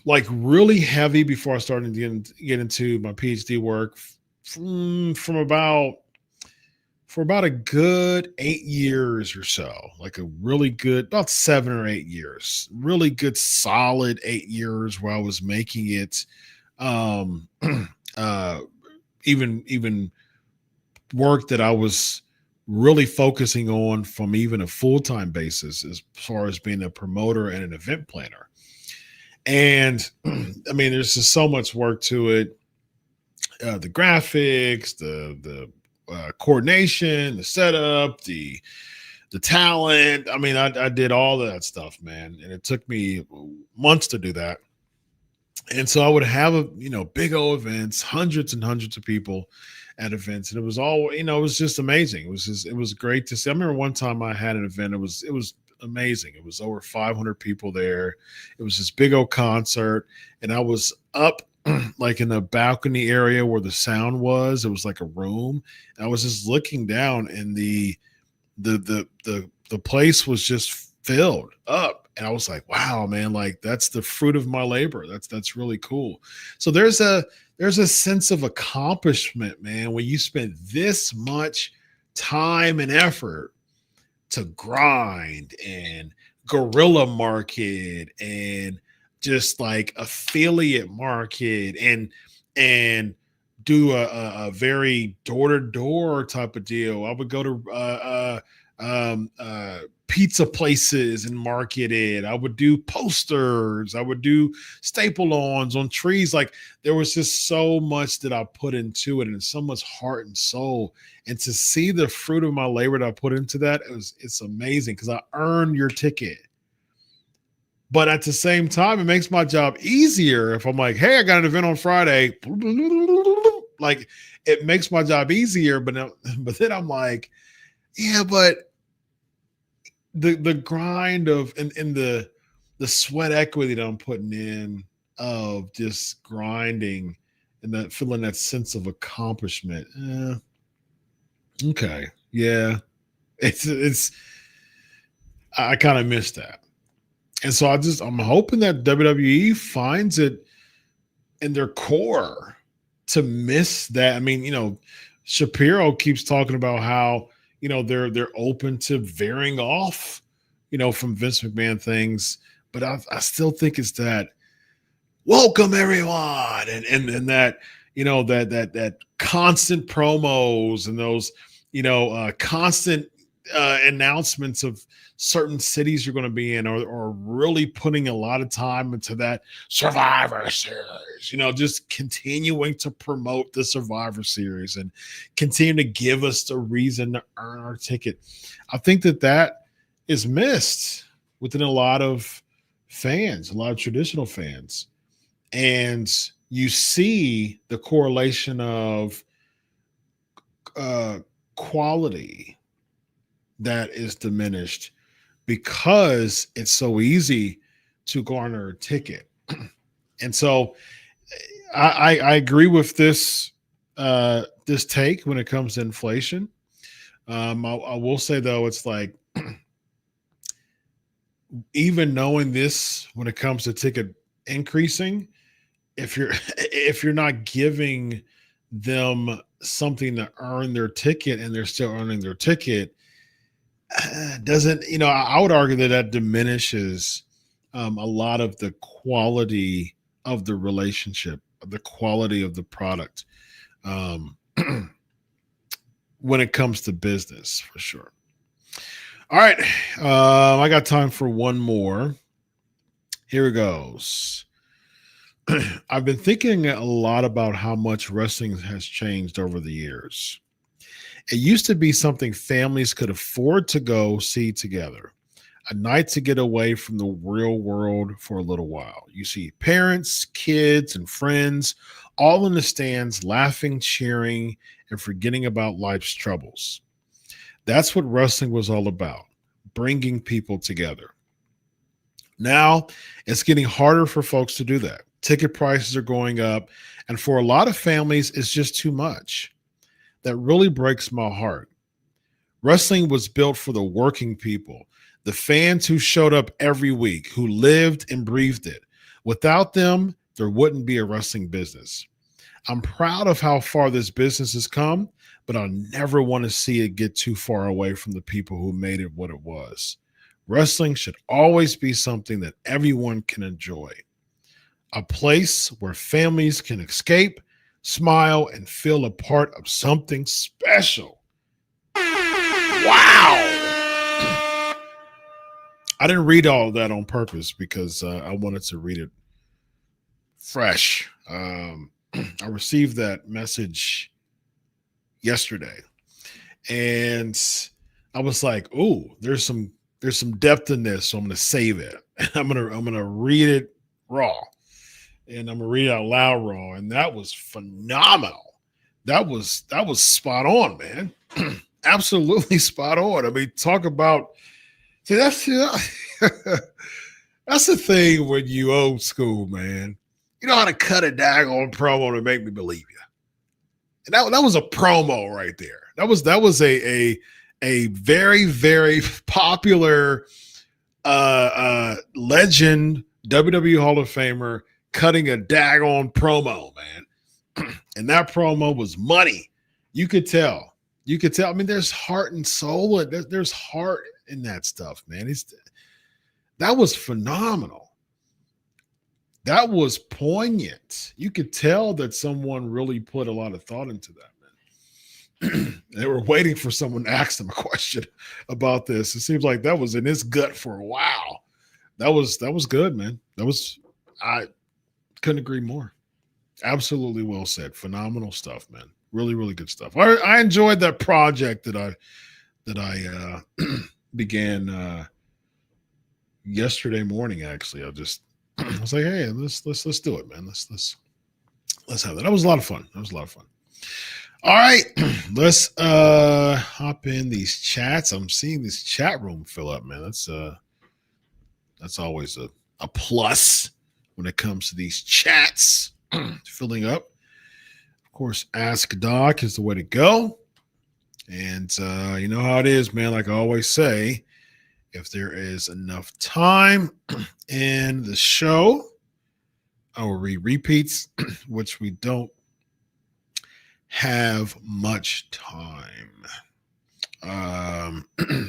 like really heavy before I started to get into my PhD work for about a good 8 years or so, like a really good, about 7 or 8 years, really good, solid 8 years where I was making it, even work that I was really focusing on from even a full-time basis as far as being a promoter and an event planner. And I mean, there's just so much work to it. The graphics, the coordination, the setup, the talent. I mean, I did all of that stuff, man. And it took me months to do that. And so I would have big old events, hundreds and hundreds of people at events. And it was all, it was just amazing. It was great to see. I remember one time I had an event. It was amazing. It was over 500 people there. It was this big old concert. And I was up like in the balcony area where the sound was. It was like a room. And I was just looking down, and the place was just filled up. And I was like, wow, man, like that's the fruit of my labor. That's really cool. So there's a sense of accomplishment, man, when you spend this much time and effort to grind and guerrilla market and just like affiliate market and do a very door-to-door type of deal. I would go to pizza places and market it. I would do posters. I would do staple-ons on trees. Like, there was just so much that I put into it, and so much heart and soul. And to see the fruit of my labor that I put into that, it's amazing, because I earned your ticket. But at the same time, it makes my job easier if I'm like, hey, I got an event on Friday. Like, it makes my job easier. But then I'm like, yeah, but the grind of and the sweat equity that I'm putting in of just grinding and that feeling, that sense of accomplishment. Okay. Yeah. It's I kind of miss that. And so I'm hoping that WWE finds it in their core to miss that. I mean, Shapiro keeps talking about how, they're open to veering off, from Vince McMahon things. But I still think it's that welcome everyone and that, that constant promos and those, constant announcements of certain cities you're going to be in, or really putting a lot of time into that Survivor Series, just continuing to promote the Survivor Series and continue to give us the reason to earn our ticket. I think that is missed within a lot of fans, a lot of traditional fans. And you see the correlation of quality that is diminished because it's so easy to garner a ticket. And so I agree with this take when it comes to inflation. I will say, though, it's like, even knowing this, when it comes to ticket increasing, if you're not giving them something to earn their ticket and they're still earning their ticket, doesn't, I would argue that diminishes a lot of the quality of the relationship, the quality of the product, when it comes to business, for sure. All right. I got time for one more. Here it goes. I've been thinking a lot about how much wrestling has changed over the years. It used to be something families could afford to go see together, a night to get away from the real world for a little while. You see parents, kids, and friends all in the stands, laughing, cheering, and forgetting about life's troubles. That's what wrestling was all about, bringing people together. Now, it's getting harder for folks to do that. Ticket prices are going up, and for a lot of families, it's just too much. That really breaks my heart. Wrestling was built for the working people, the fans who showed up every week, who lived and breathed it. Without them, there wouldn't be a wrestling business. I'm proud of how far this business has come, but I never want to see it get too far away from the people who made it what it was. Wrestling should always be something that everyone can enjoy. A place where families can escape, smile, and feel a part of something special. Wow. I didn't read all of that on purpose because I wanted to read it fresh. I received that message yesterday, and I was like, "Oh, there's some depth in this, so I'm going to save it. I'm gonna read it raw, and I'm gonna read it out loud raw." And that was phenomenal. That was spot on, man. Absolutely spot on. I mean, talk about, see, that's that's the thing when you old school, man. You know how to cut a daggone promo to make me believe you. And that was a promo right there. That was a very, very popular legend, WWE Hall of Famer, cutting a daggone promo, man. And that promo was money. You could tell. I mean, there's heart and soul. There's heart in that stuff, man. That was phenomenal. That was poignant. You could tell that someone really put a lot of thought into that, man. They were waiting for someone to ask them a question about this. It seems like that was in his gut for a while. That was good, man. I couldn't agree more. Absolutely well said. Phenomenal stuff, man. Really, really good stuff. I enjoyed that project that I began yesterday morning. Actually, I was like, hey, let's do it, man. Let's have that. That was a lot of fun. All right, let's hop in these chats. I'm seeing this chat room fill up, man. That's always a plus when it comes to these chats filling up. Of course, Ask Doc is the way to go. And you know how it is, man. Like I always say, if there is enough time in the show, I will read repeats, which we don't have much time.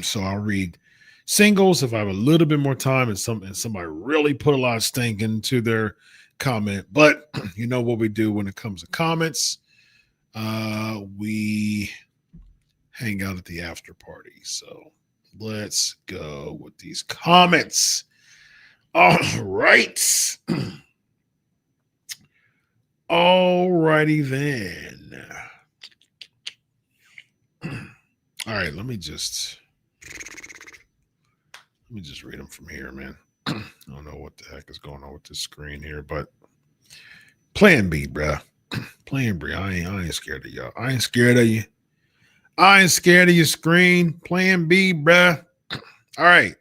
So I'll read singles if I have a little bit more time and somebody really put a lot of stink into their comment. But you know what we do when it comes to comments. We hang out at the after party. So let's go with these comments. All right. All righty then. All right, let me just read them from here, man. I don't know what the heck is going on with this screen here, but Plan B, bruh. Plan B. I ain't scared of y'all. I ain't scared of you. I ain't scared of your screen. Plan B, bruh. All right.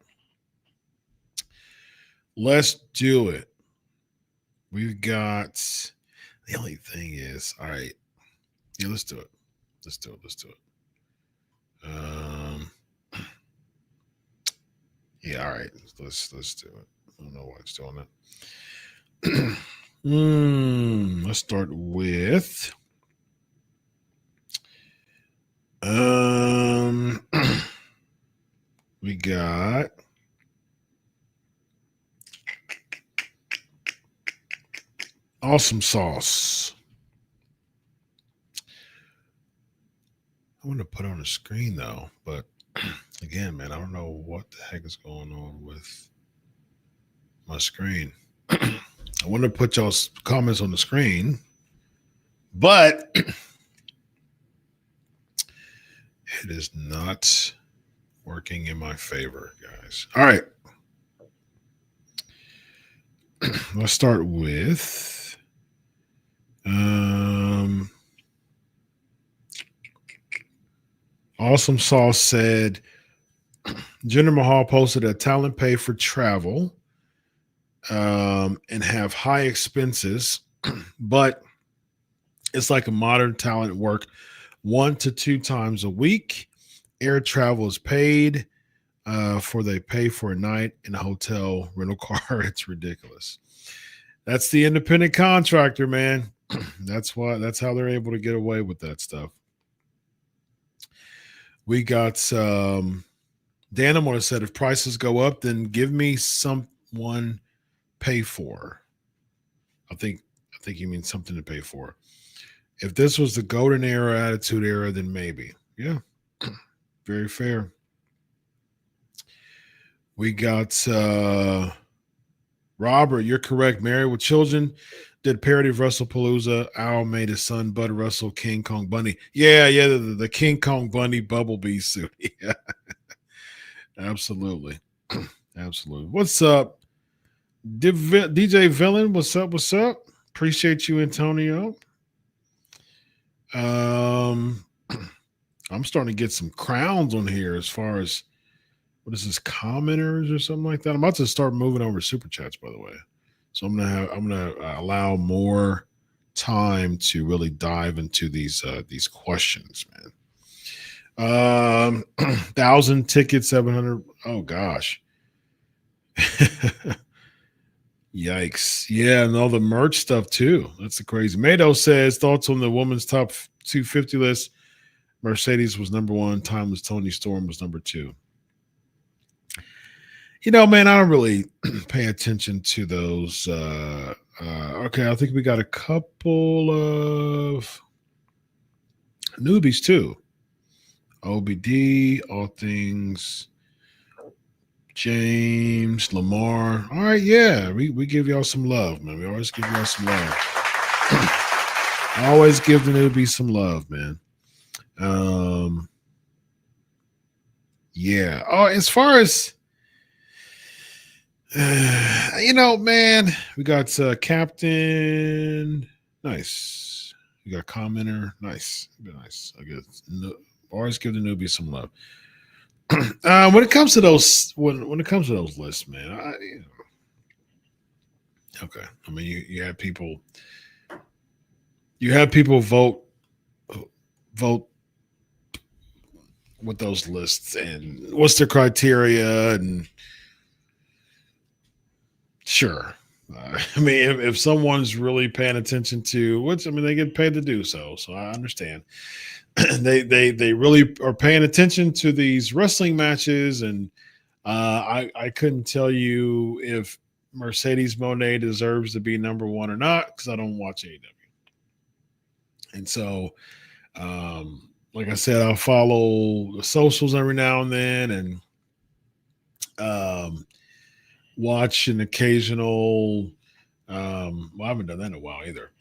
Let's do it. We've got, the only thing is, all right. Yeah, let's do it. Let's do it. Yeah, all right. Let's do it. I don't know why it's doing that. Let's start with we got Awesome Sauce. I want to put on the screen though, but again, man, I don't know what the heck is going on with my screen. I want to put y'all's comments on the screen, but it is not working in my favor, guys. All right. Let's start with Awesome Sauce said Jinder Mahal posted a talent pay for travel and have high expenses, but it's like a modern talent work 1 to 2 times a week. Air travel is paid for they pay for a night in a hotel rental car. It's ridiculous. That's the independent contractor, man. That's how they're able to get away with that stuff. We got Danamore said, if prices go up, then give me someone pay for. I think you mean something to pay for. If this was the golden era, attitude era, then maybe. Yeah. Very fair. We got Robert, you're correct. Married with Children did parody of WrestlePalooza. Al made his son Bud Russell King Kong Bunny. Yeah, the King Kong Bunny Bumblebee suit. Yeah. Absolutely. Absolutely. What's up? DJ Villain, what's up? Appreciate you, Antonio. I'm starting to get some crowns on here as far as what is this, commenters or something like that. I'm about to start moving over super chats, by the way. So I'm gonna allow more time to really dive into these questions, man. 1,000 tickets, 700. Oh gosh. Yikes. Yeah, and all the merch stuff too. That's the crazy. Mado says thoughts on the women's top 250 list. Mercedes was number 1. Timeless Tony Storm was number 2. You know, man, I don't really pay attention to those okay, I think we got a couple of newbies too. OBD, All Things James, Lamar. All right, yeah. We give y'all some love, man. We always give y'all some love. Always give the newbies some love, man. Yeah. Oh, as far as man, we got Captain. Nice. We got a commenter. Nice. Nice. I guess. No, always give the newbies some love. When it comes to those, when it comes to those lists, man, okay. I mean, you have people vote with those lists and what's their criteria, and sure. I mean, if someone's really paying attention to which, I mean, they get paid to do so, so I understand. they really are paying attention to these wrestling matches, and I couldn't tell you if Mercedes Moné deserves to be number one or not because I don't watch AEW. And so, like I said, I'll follow the socials every now and then, and watch an occasional. I haven't done that in a while either.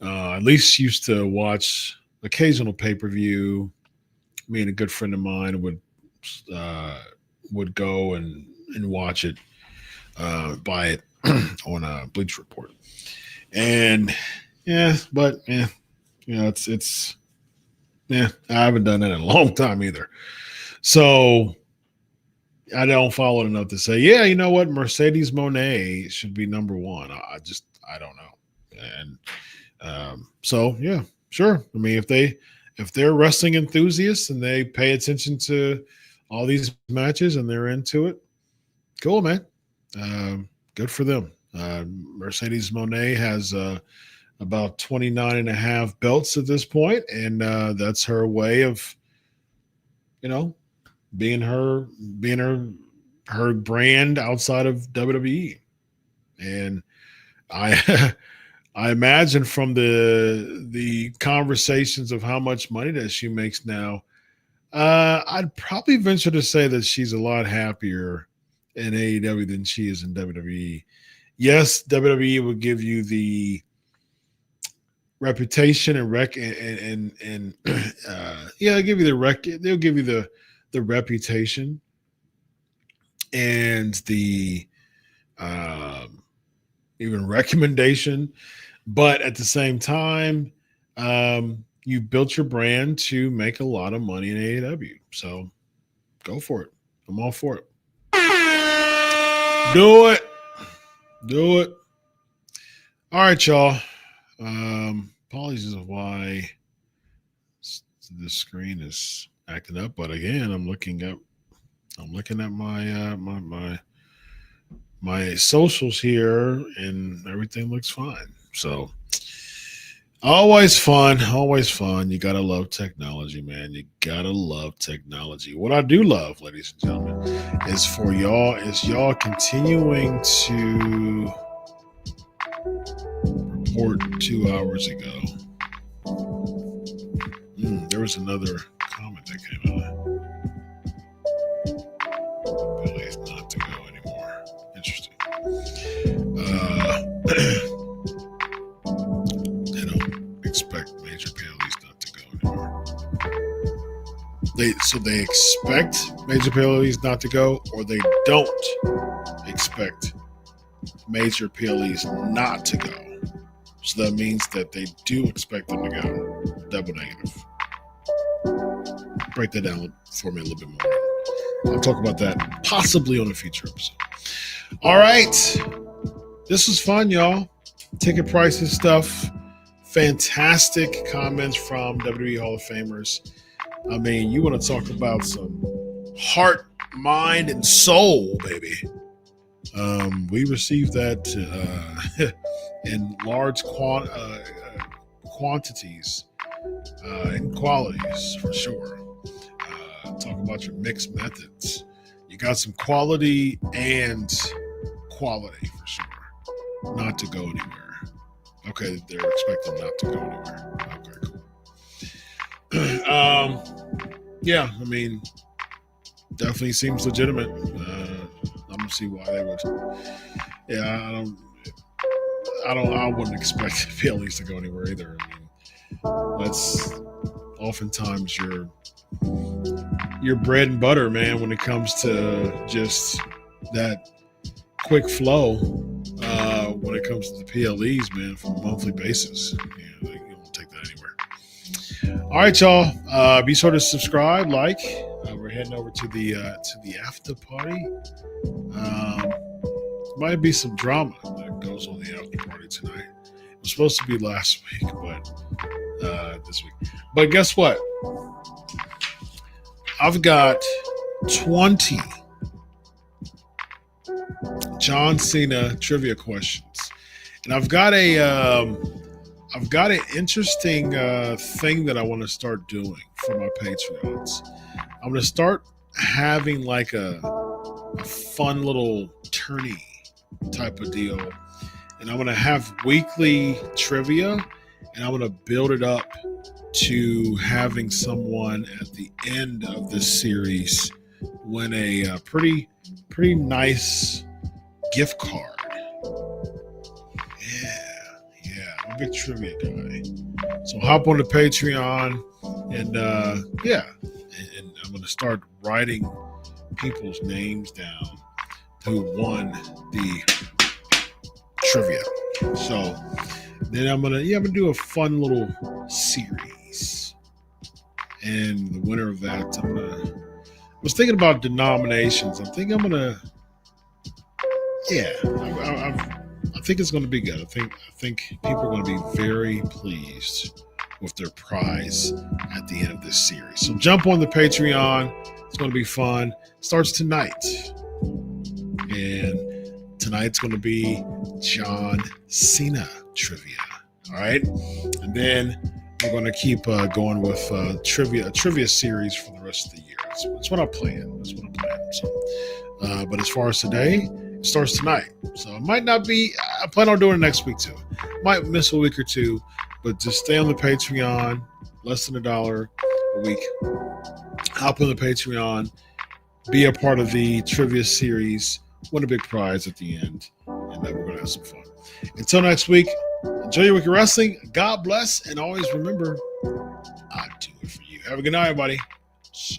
At least used to watch occasional pay-per-view. Me and a good friend of mine would go and watch it, buy it on a Bleach Report, and it's I haven't done that in a long time either. So I don't follow it enough to say, yeah, you know what, Mercedes Moné should be number one. I don't know, and so yeah. Sure. I mean, if they're wrestling enthusiasts and they pay attention to all these matches and they're into it, cool, man. Good for them. Mercedes Moné has about 29 and a half belts at this point, and that's her way of, being her brand outside of WWE. And I imagine from the conversations of how much money that she makes now, I'd probably venture to say that she's a lot happier in AEW than she is in WWE. Yes, WWE will give you the reputation and they'll give you the reputation and the even recommendation. But at the same time, you built your brand to make a lot of money in AEW. So go for it. I'm all for it. Do it. Do it. All right, y'all. Apologies of why the screen is acting up. But again, I'm looking at my socials here, and everything looks fine. So always fun. You gotta love technology, man. You gotta love technology. What I do love, ladies and gentlemen, is y'all continuing to report 2 hours ago. There was another comment that came out. Billy is not to go anymore. Interesting. They don't expect major PLEs not to go anymore. They expect major PLEs not to go, or they don't expect major PLEs not to go. So that means that they do expect them to go. Double negative. Break that down for me a little bit more. I'll talk about that possibly on a future episode. All right. This was fun, y'all. Ticket prices stuff. Fantastic comments from WWE Hall of Famers. I mean, you want to talk about some heart, mind, and soul, baby. We received that in large quantities and qualities, for sure. Talk about your mixed methods. You got some quality and quality, for sure. Not to go anywhere. Okay, they're expecting not to go anywhere. Okay, cool. Yeah, I mean, definitely seems legitimate. I'm gonna see why they would. Yeah, I wouldn't expect PLEs to go anywhere either. I mean, that's oftentimes your bread and butter, man, when it comes to just that quick flow. When it comes to the PLEs, man, from a monthly basis, you don't take that anywhere. All right, y'all. Be sure to subscribe, like. We're heading over to the after party. Might be some drama that goes on the after party tonight. It was supposed to be last week, but this week. But guess what? I've got 20 John Cena trivia questions, and I've got an interesting thing that I want to start doing for my Patreons. I'm going to start having like a fun little tourney type of deal, and I'm going to have weekly trivia, and I'm going to build it up to having someone at the end of this series win a pretty nice gift card. Yeah, I'm a big trivia guy. So hop on the Patreon, and and I'm going to start writing people's names down who won the trivia. So then I'm gonna do a fun little series, and the winner of that, I was thinking about denominations. I think I think it's going to be good. I think people are going to be very pleased with their prize at the end of this series. So jump on the Patreon. It's going to be fun. It starts tonight. And tonight's going to be John Cena trivia. All right. And then we're going to keep going with a trivia series for the rest of the year. That's what I plan. So, but as far as today, it starts tonight. So it might not be, I plan on doing it next week too. Might miss a week or two, but just stay on the Patreon, less than $1 a week. Hop on the Patreon, be a part of the trivia series, win a big prize at the end, and then we're going to have some fun. Until next week, enjoy your week of wrestling. God bless, and always remember, I do it for you. Have a good night, everybody. So